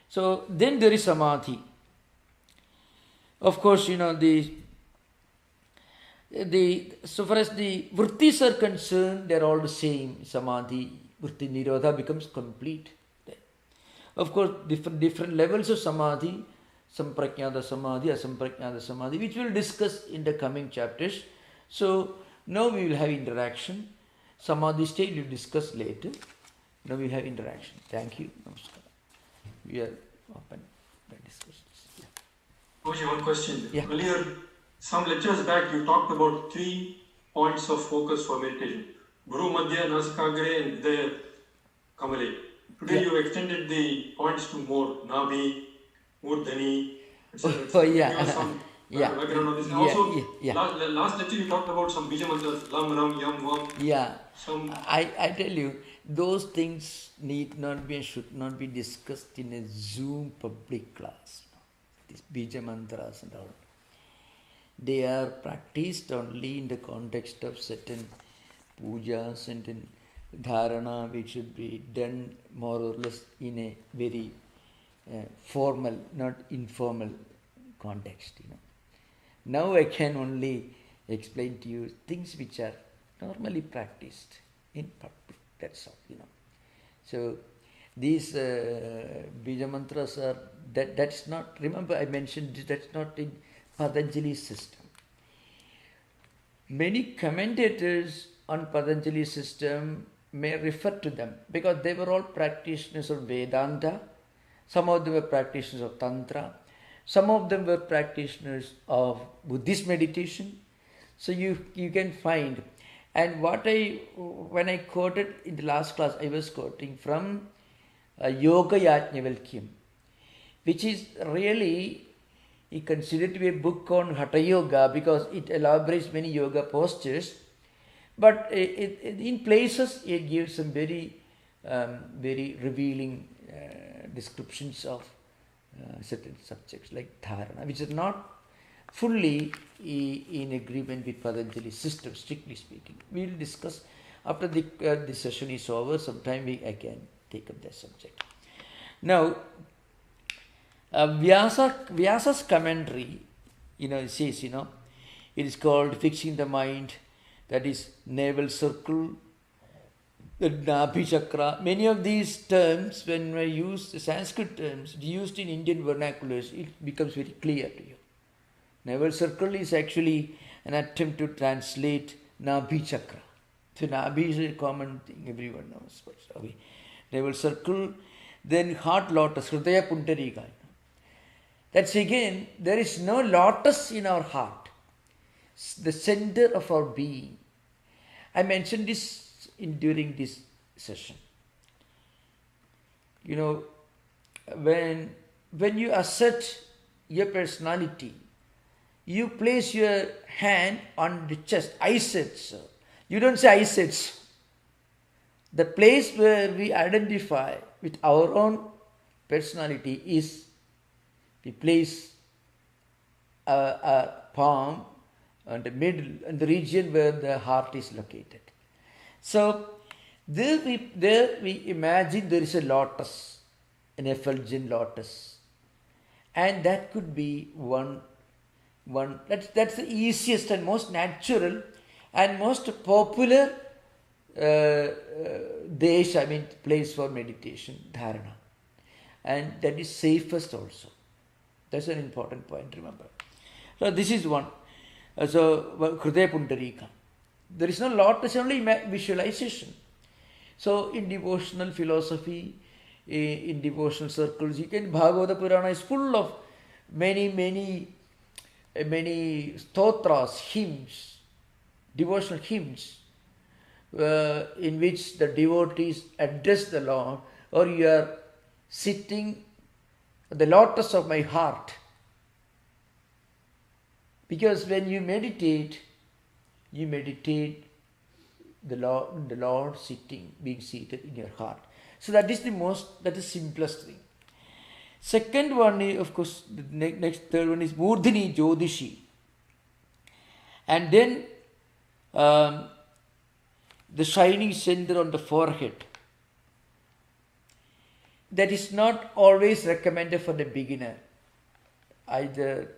So then there is samadhi. Of course, so far as the vrittis are concerned, they are all the same. Samadhi, vritti nirodha becomes complete. Of course, different levels of samadhi, samprajnata samadhi, asamprajnata samadhi, which we will discuss in the coming chapters. So now we will have interaction. Samadhi state we will discuss later. Now we have interaction. Thank you. Namaskar. We are open for discussions. Yeah. Moshi, one question. Yeah. Earlier, some lectures back, you talked about 3 points of focus for meditation. Guru, Madhya, Nasikagre, and Vidya, Kamale. Today you extended the points to more. Nabi, Murdhani, etc. Oh, yeah. Give us some background on this. And also, last lecture you talked about some bija mantras, Lam, Ram, Yam, Vam. Yeah. I tell you, those things need not be and should not be discussed in a Zoom public class. These bija mantras and all. They are practiced only in the context of certain pujas and in dharana, which should be done more or less in a very formal, not informal context. Now I can only explain to you things which are normally practiced in public. That's all. So these bija mantras are that's not. Remember, I mentioned that's not in Patanjali's system. Many commentators on Patanjali's system may refer to them because they were all practitioners of Vedanta. Some of them were practitioners of Tantra. Some of them were practitioners of Buddhist meditation. So you can find. And when I quoted in the last class, I was quoting from Yoga Yajnavalkyam, which is really considered to be a book on Hatha Yoga because it elaborates many yoga postures. But in places it gives some very revealing descriptions of certain subjects like dharana, which is not fully in agreement with Patanjali's system, strictly speaking. We will discuss after the session is over. Sometime I can take up that subject. Now, Vyasa's commentary, it says, it is called fixing the mind, that is navel circle, the Nabhi chakra. Many of these terms, when I use the Sanskrit terms, used in Indian vernaculars, it becomes very clear to you. Navel circle is actually an attempt to translate Nabhi chakra. So Nabhi is a common thing, everyone knows. Okay. Navel circle, then heart lotus, Hridaya Puntarika. That's again, there is no lotus in our heart, the center of our being. I mentioned this during this session. You know, when you assert your personality, you place your hand on the chest. I said so. You don't say I said so. The place where we identify with our own personality is we place a palm on the middle, in the region where the heart is located. So there we imagine there is a lotus, an effulgent lotus, and that could be one. That's the easiest and most natural and most popular place for meditation, Dharana, and that is safest also. That's an important point, remember. So this is one. So Hridaya Pundarika. There is no lotus, only visualization. So in devotional philosophy, in devotional circles, you can, Bhagavata Purana is full of many stotras, hymns, devotional hymns, in which the devotees address the Lord, or you are sitting at the lotus of my heart. Because when you meditate the Lord sitting, being seated in your heart. So that is the simplest thing. Second one is, of course, the third one is Murdhini Jyotishi. And then the shining center on the forehead. That is not always recommended for the beginner. Either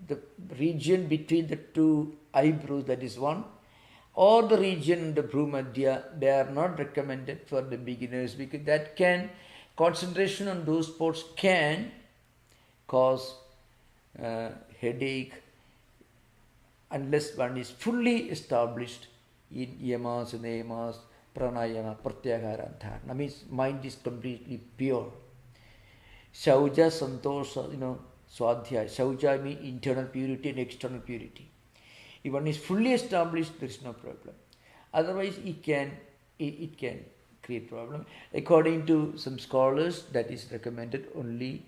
the region between the two eyebrows, that is one, or the region in the Bhumadhya, they are not recommended for the beginners, because that can, concentration on those spots can cause headache unless one is fully established in yamas, niyamas, pranayama, pratyahara, dharana. Means mind is completely pure. Shauja, santosha, swadhyaya. Shauja means internal purity and external purity. If one is fully established, there is no problem. Otherwise, it can create problem. According to some scholars, that is recommended only,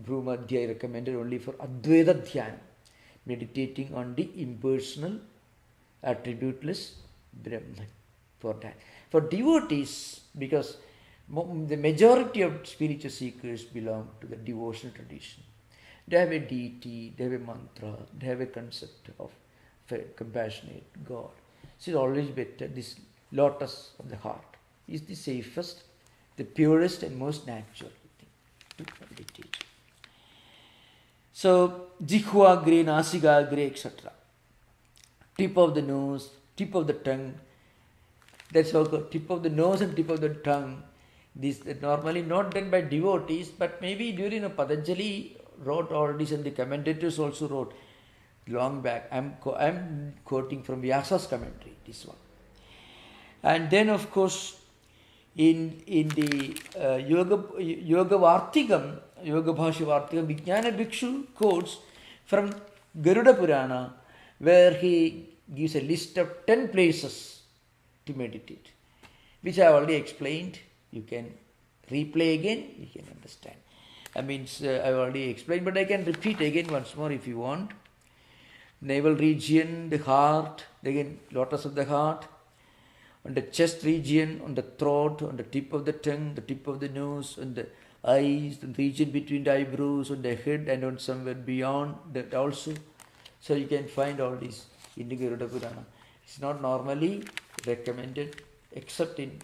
Bhumadhya recommended only for Advaita Dhyana, meditating on the impersonal, attributeless Brahman. For that. For devotees, because the majority of spiritual seekers belong to the devotional tradition. They have a deity, they have a mantra, they have a concept of compassionate God. So it's always better, this lotus of the heart is the safest, the purest and most natural thing to meditate. So, Jikhvagre, Nasigagre, etc. Tip of the nose, tip of the tongue. That's how tip of the nose and tip of the tongue. This is normally not done by devotees, but maybe during Patanjali wrote all this, and the commentators also wrote long back. I'm quoting from Vyasa's commentary, this one. And then, of course, in the Yoga Vartikam, Yoga Bhashya Vartikam, Vijnana Bhikshu quotes from Garuda Purana, where he gives a list of 10 places to meditate, which I have already explained. You can replay again, you can understand. I mean, I have already explained, but I can repeat again once more if you want. Navel region, the heart, again, lotus of the heart, on the chest region, on the throat, on the tip of the tongue, the tip of the nose, on the eyes, the region between the eyebrows, on the head, and on somewhere beyond that also. So you can find all this in the Garuda Purana. It's not normally recommended except in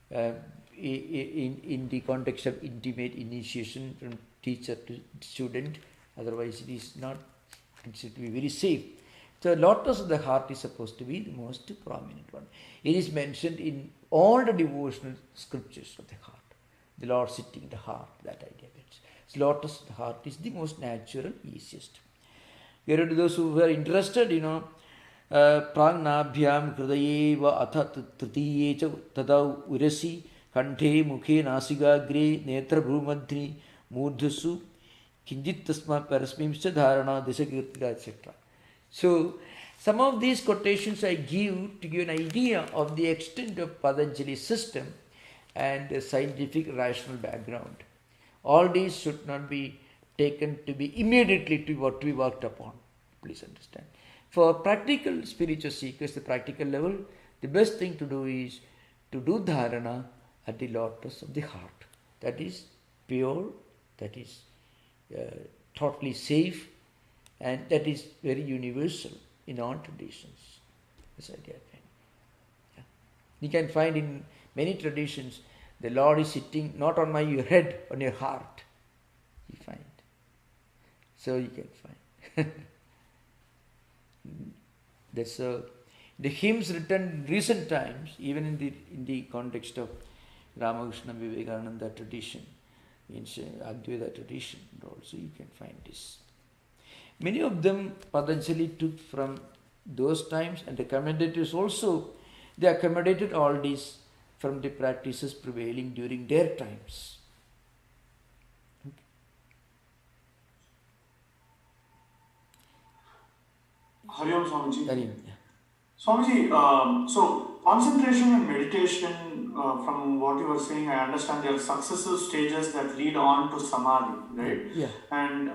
the context of intimate initiation from teacher to student. Otherwise, it is not considered to be very safe. So, lotus of the heart is supposed to be the most prominent one. It is mentioned in all the devotional scriptures of the heart. The Lord sitting in the heart, that idea. So, lotus of the heart is the most natural, easiest. Here to those who were interested, Pragnabhyam Hridayeva Atha Tritiye cha Tadau Urasi Kanthe Mukhe Nasigagre Netra Bhumadhri Murdhasu Kinjit Tasma Parasmimscha Dharana Disakirtika, etc. So, some of these quotations I give to give an idea of the extent of Patanjali's system and the scientific rational background. All these should not be taken to be immediately to what we worked upon. Please understand. For practical spiritual seekers, the practical level, the best thing to do is to do dharana at the lotus of the heart. That is pure, that is totally safe, and that is very universal in all traditions. This idea. Yeah. You can find in many traditions, the Lord is sitting not on your head, on your heart. You find. So you can find. That's the hymns written in recent times, even in the context of Ramakrishna Vivekananda tradition, means Advaita tradition, also you can find this. Many of them Patanjali took from those times, and the commentators also, they accommodated all this from the practices prevailing during their times. Hari Om Swamiji. Hari Om, yeah. Swamiji, so concentration and meditation, from what you were saying, I understand there are successive stages that lead on to Samadhi, right? Yeah. And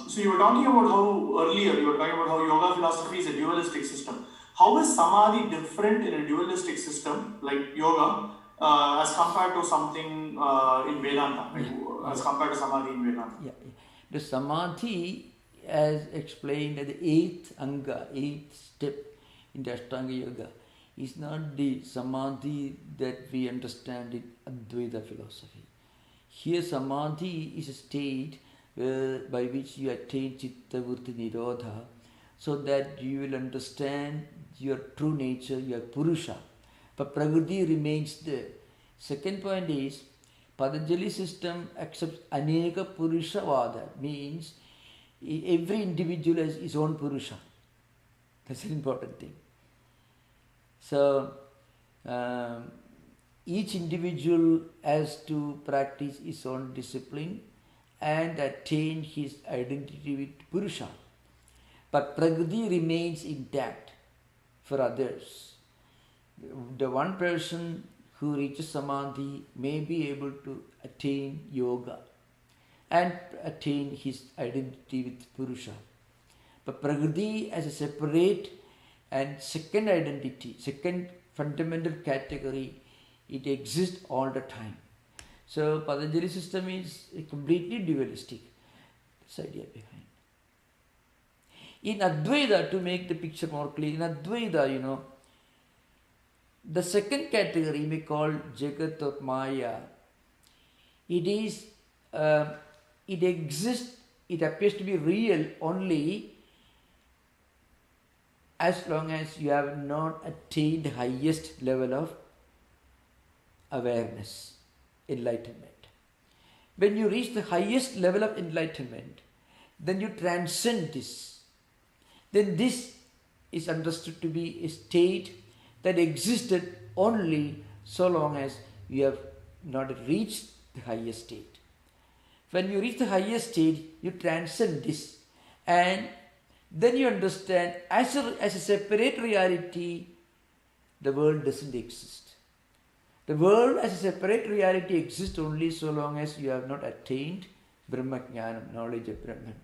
so you were talking about how earlier, you were talking about how yoga philosophy is a dualistic system. How is Samadhi different in a dualistic system like yoga as compared to something in Vedanta, as compared to Samadhi in Vedanta? Yeah. The Samadhi, as explained as the eighth anga, eighth step in the Ashtanga Yoga, is not the Samadhi that we understand in Advaita philosophy. Here Samadhi is a state by which you attain Chitta Vritti Nirodha, so that you will understand your true nature, your Purusha. But Prakriti remains there. Second point is, Patanjali system accepts Aneka Purusha Vada, means every individual has his own Purusha. That's an important thing. So, each individual has to practice his own discipline and attain his identity with Purusha. But Prakriti remains intact for others. The one person who reaches Samadhi may be able to attain yoga and attain his identity with Purusha. But Prakriti as a separate and second identity, second fundamental category, it exists all the time. So Patanjali system is completely dualistic. This idea behind. In Advaita, to make the picture more clear, in Advaita, the second category we call Jagat or Maya. It is, it exists, it appears to be real only as long as you have not attained the highest level of awareness, enlightenment. When you reach the highest level of enlightenment, then you transcend this. Then this is understood to be a state that existed only so long as you have not reached the highest state. When you reach the highest state, you transcend this, and then you understand as a separate reality, the world doesn't exist. The world as a separate reality exists only so long as you have not attained Brahmajnanam, knowledge of Brahman.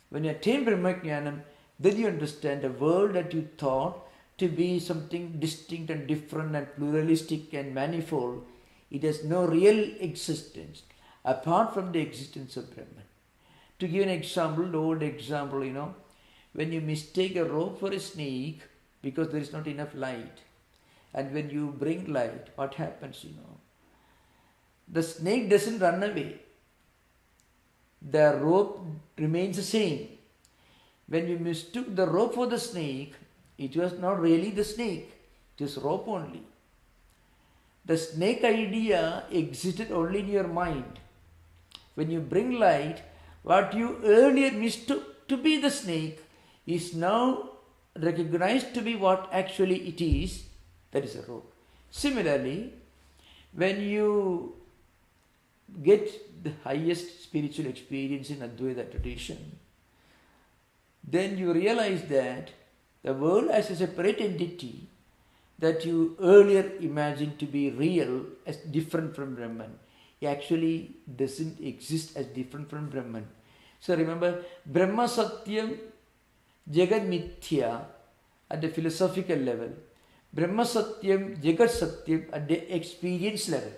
When you attain Brahmajnanam, then you understand the world that you thought to be something distinct and different and pluralistic and manifold, it has no real existence apart from the existence of Brahman. To give an example, the old example, when you mistake a rope for a snake because there is not enough light, and when you bring light, what happens, The snake doesn't run away. The rope remains the same. When you mistook the rope for the snake, it was not really the snake, it was rope only. The snake idea existed only in your mind. When you bring light, what you earlier mistook to be the snake is now recognized to be what actually it is, that is a rope. Similarly, when you get the highest spiritual experience in Advaita tradition, then you realize that the world as a separate entity that you earlier imagined to be real as different from Brahman, it actually doesn't exist as different from Brahman. So remember, Brahma Satyam, Jagat Mithya at the philosophical level, Brahma Satyam, Jagat Satyam at the experience level.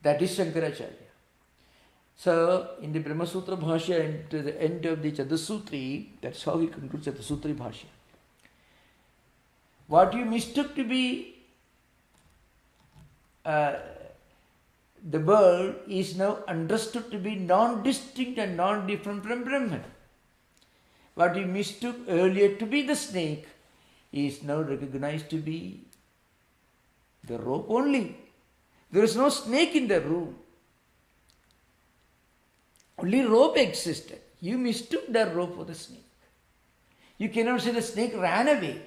That is Shankaracharya. So, in the Brahma Sutra Bhashya and to the end of the Chatursutri, that's how he concludes Chatursutri Bhashya. What you mistook to be the world is now understood to be non-distinct and non-different from Brahman. What you mistook earlier to be the snake is now recognized to be the rope only. There is no snake in the room. Only rope existed. You mistook the rope for the snake. You cannot say the snake ran away.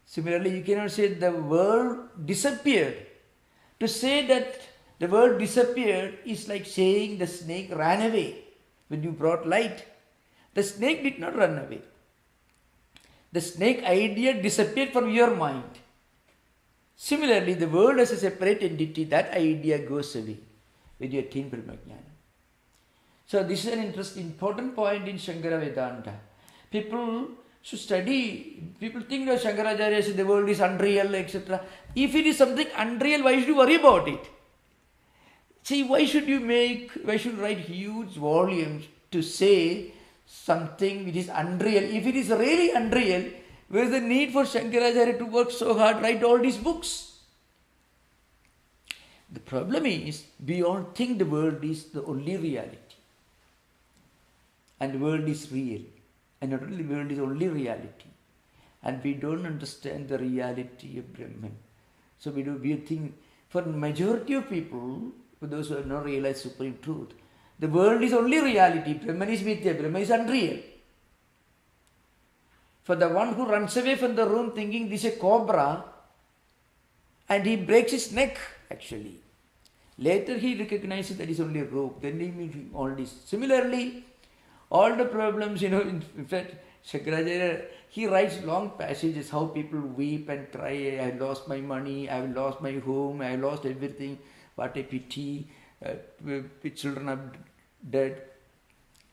Similarly, you cannot say the world disappeared. To say that the world disappeared is like saying the snake ran away when you brought light. The snake did not run away. The snake idea disappeared from your mind. Similarly, the world as a separate entity, that idea goes away when you attain Brahmajnana. So this is an important point in Shankara Vedanta. People should study. People think that Shankaracharya says the world is unreal, etc. If it is something unreal, why should you worry about it? See, why should you write huge volumes to say something which is unreal? If it is really unreal, where is the need for Shankaracharya to work so hard, write all these books? The problem is, we all think the world is the only reality. And the world is real. And not only the world is only reality. And we don't understand the reality of Brahman. So we think, for the majority of people, for those who have not realized supreme truth, the world is only reality. Brahman is mithya, Brahman is unreal. For the one who runs away from the room thinking this is a cobra, and he breaks his neck actually. Later he recognizes that is only a rope. Then he means all this. Similarly, all the problems, in fact, Shankaracharya, he writes long passages how people weep and cry. I have lost my money, I have lost my home, I have lost everything. What a pity. Children are dead.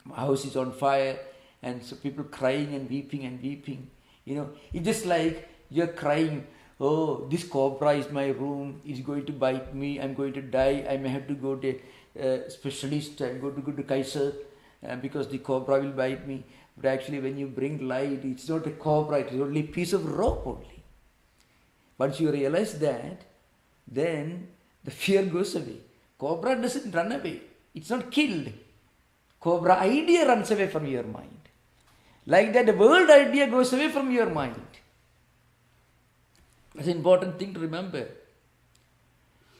My house is on fire. And so people crying and weeping and weeping. It's just like you're crying, oh, this cobra is my room, it's going to bite me, I'm going to die, I may have to go to a specialist, I'm going to go to Kaiser because the cobra will bite me. But actually when you bring light, it's not a cobra, it's only a piece of rope only. Once you realize that, then the fear goes away. Cobra doesn't run away, it's not killed. Cobra idea runs away from your mind. Like that, the world idea goes away from your mind. That's an important thing to remember.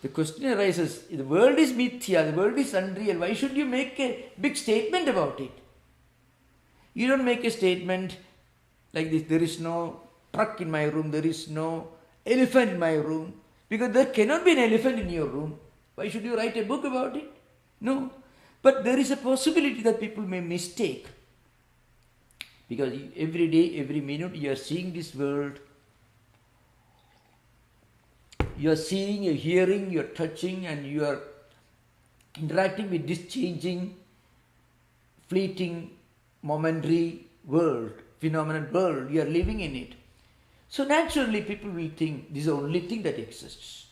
The question arises, the world is mithya, the world is unreal. Why should you make a big statement about it? You don't make a statement like this, there is no truck in my room, there is no elephant in my room. Because there cannot be an elephant in your room. Why should you write a book about it? No. But there is a possibility that people may mistake. Because every day, every minute, you are seeing this world. You are seeing, you are hearing, you are touching, and you are interacting with this changing, fleeting, momentary world, phenomenal world. You are living in it. So naturally, people will think this is the only thing that exists.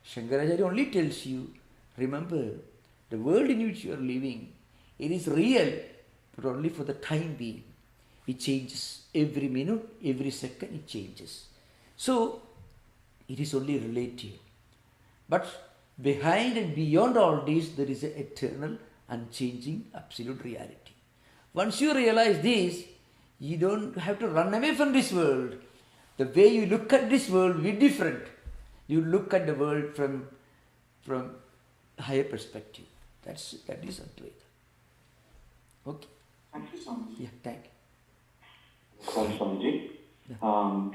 Shankaracharya only tells you, remember, the world in which you are living, it is real, but only for the time being. It changes every minute, every second it changes. So, it is only relative. But behind and beyond all this, there is an eternal, unchanging, absolute reality. Once you realize this, you don't have to run away from this world. The way you look at this world will be different. You look at the world from higher perspective. That is Advaita. Okay. Thank you. Swamiji. Yeah, thank you. Thanks, Swamiji.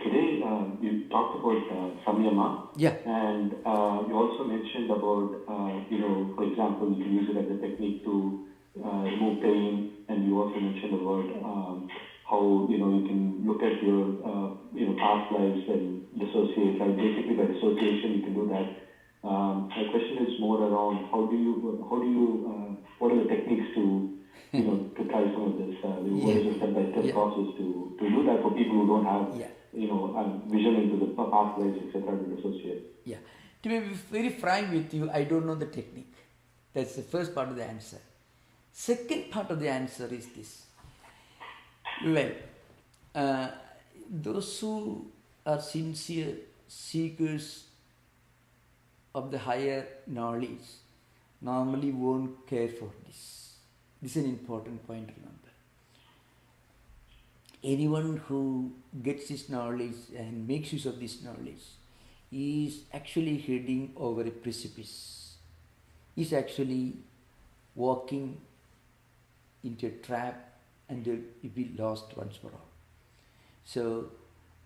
Today you talked about Samyama, Yeah. and you also mentioned about, for example, you can use it as a technique to remove pain, and you also mentioned about how, you can look at your, past lives and dissociate, like basically by dissociation you can do that. My question is more around what are the techniques to, to try some of this, what is the step-by-step process to do that for people who don't have, vision into the past lives, etc., to dissociate? Yeah. To be very frank with you, I don't know the technique. That's the first part of the answer. Second part of the answer is this. Well, those who are sincere seekers of the higher knowledge normally won't care for this. This is an important point to remember. Anyone who gets this knowledge and makes use of this knowledge is actually heading over a precipice. Is actually walking into a trap and will be lost once for all. So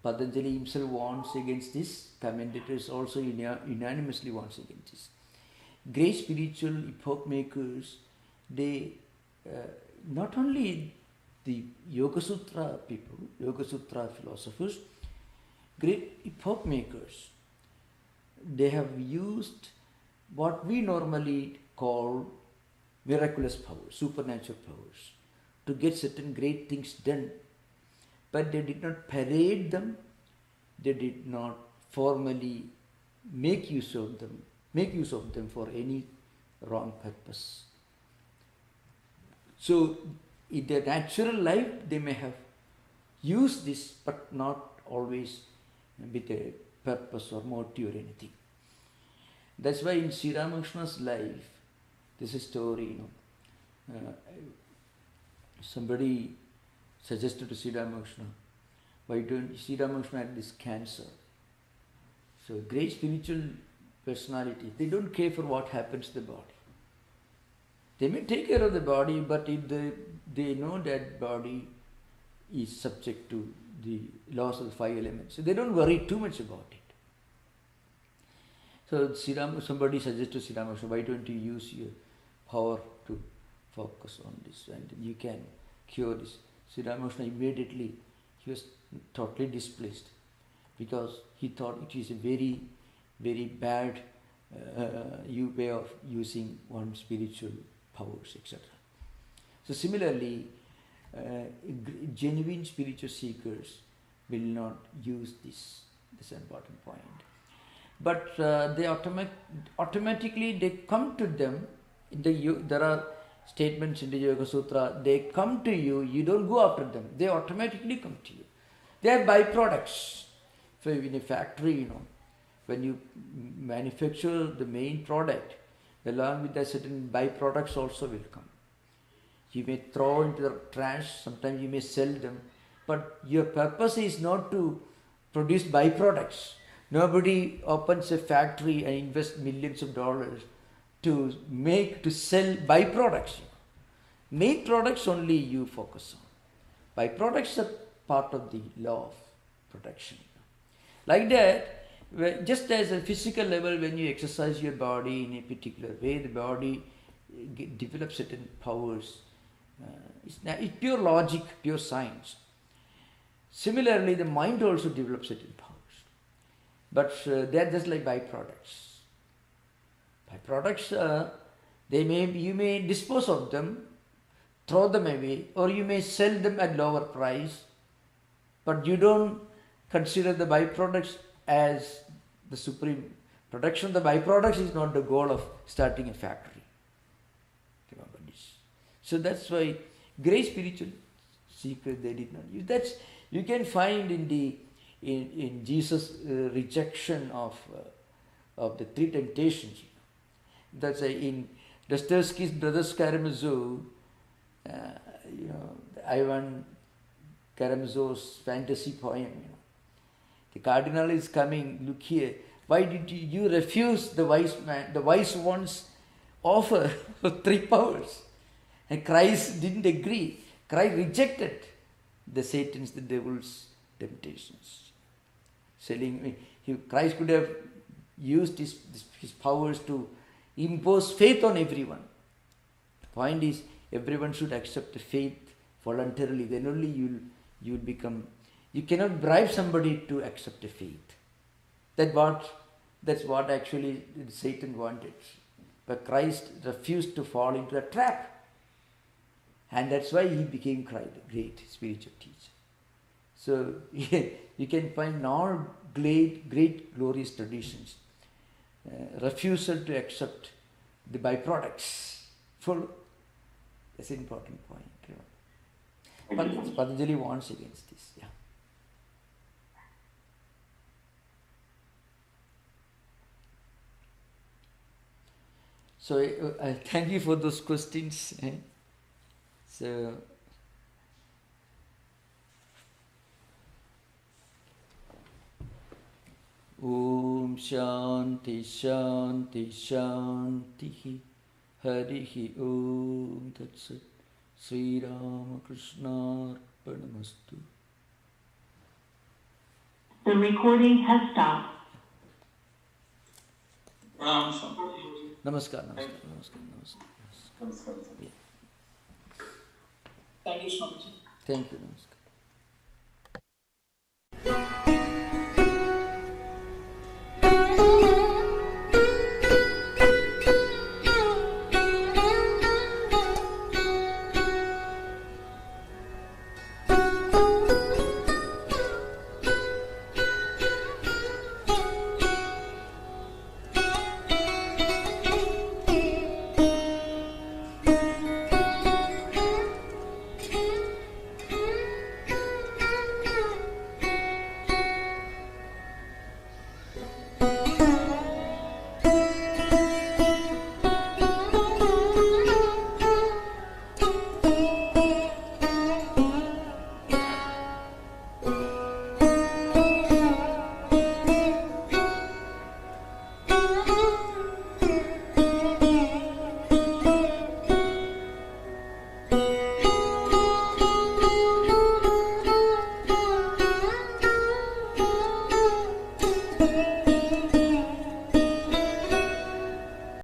Patanjali himself warns against this. Commentators also unanimously warns against this. Great spiritual epoch makers, they not only the Yoga Sutra people, Yoga Sutra philosophers, great epoch makers, they have used what we normally call miraculous powers, supernatural powers, to get certain great things done. But they did not parade them, they did not formally make use of them for any wrong purpose. So in their natural life they may have used this, but not always with a purpose or motive or anything. That's why in Sri Ramakrishna's life, there's a story, somebody suggested to Sri Ramakrishna, why don't Sri Ramakrishna had this cancer? So great spiritual personality, they don't care for what happens to the body. They may take care of the body, but if they know that body is subject to the laws of the 5 elements, so they don't worry too much about it. So somebody suggested to Sri Ramakrishna, why don't you use your power to focus on this and you can cure this. Sri Ramakrishna immediately, he was totally displeased because he thought it is a very, very bad way of using one's spiritual powers, etc. So similarly, genuine spiritual seekers will not use this. This is an important point. But they automatically they come to them. There are statements in the Yoga Sutra, they come to you, you don't go after them, they automatically come to you. They are byproducts. So in a factory, when you manufacture the main product, along with that certain byproducts also will come. You may throw into the trash, sometimes you may sell them, but your purpose is not to produce byproducts. Nobody opens a factory and invests millions of dollars to sell byproducts. Main products only you focus on. Byproducts are part of the law of production. Like that, just as a physical level, when you exercise your body in a particular way, the body develops certain powers. It's pure logic, pure science. Similarly, the mind also develops certain powers. But they are just like byproducts. Byproducts, you may dispose of them, throw them away, or you may sell them at lower price, but you don't consider the byproducts as the supreme. Production of the byproducts is not the goal of starting a factory. Remember this. So that's why great spiritual seekers, they did not use. That's you can find in Jesus' rejection of the 3 temptations. That's in Dostoevsky's Brothers Karamazov, Ivan Karamazov's fantasy poem. The cardinal is coming, look here, why did you refuse the wise one's offer of 3 powers? And Christ didn't agree. Christ rejected the Satan's, the devil's temptations. Christ could have used his powers to impose faith on everyone. The point is, everyone should accept the faith voluntarily. Then only you will become. You cannot bribe somebody to accept a faith. That's what actually Satan wanted. But Christ refused to fall into a trap. And that's why he became great spiritual teacher. So you can find in all great glorious traditions refusal to accept the byproducts. That's an important point. Patanjali warns against this. Yeah. So thank you for those questions. So Om Shanti Shanti Shanti Harihi Om Tat Sat Sri Ramakrishna Arpanamastu. The recording has stopped. Namaskar. Thank you, Swamiji. Thank you. Namaskar.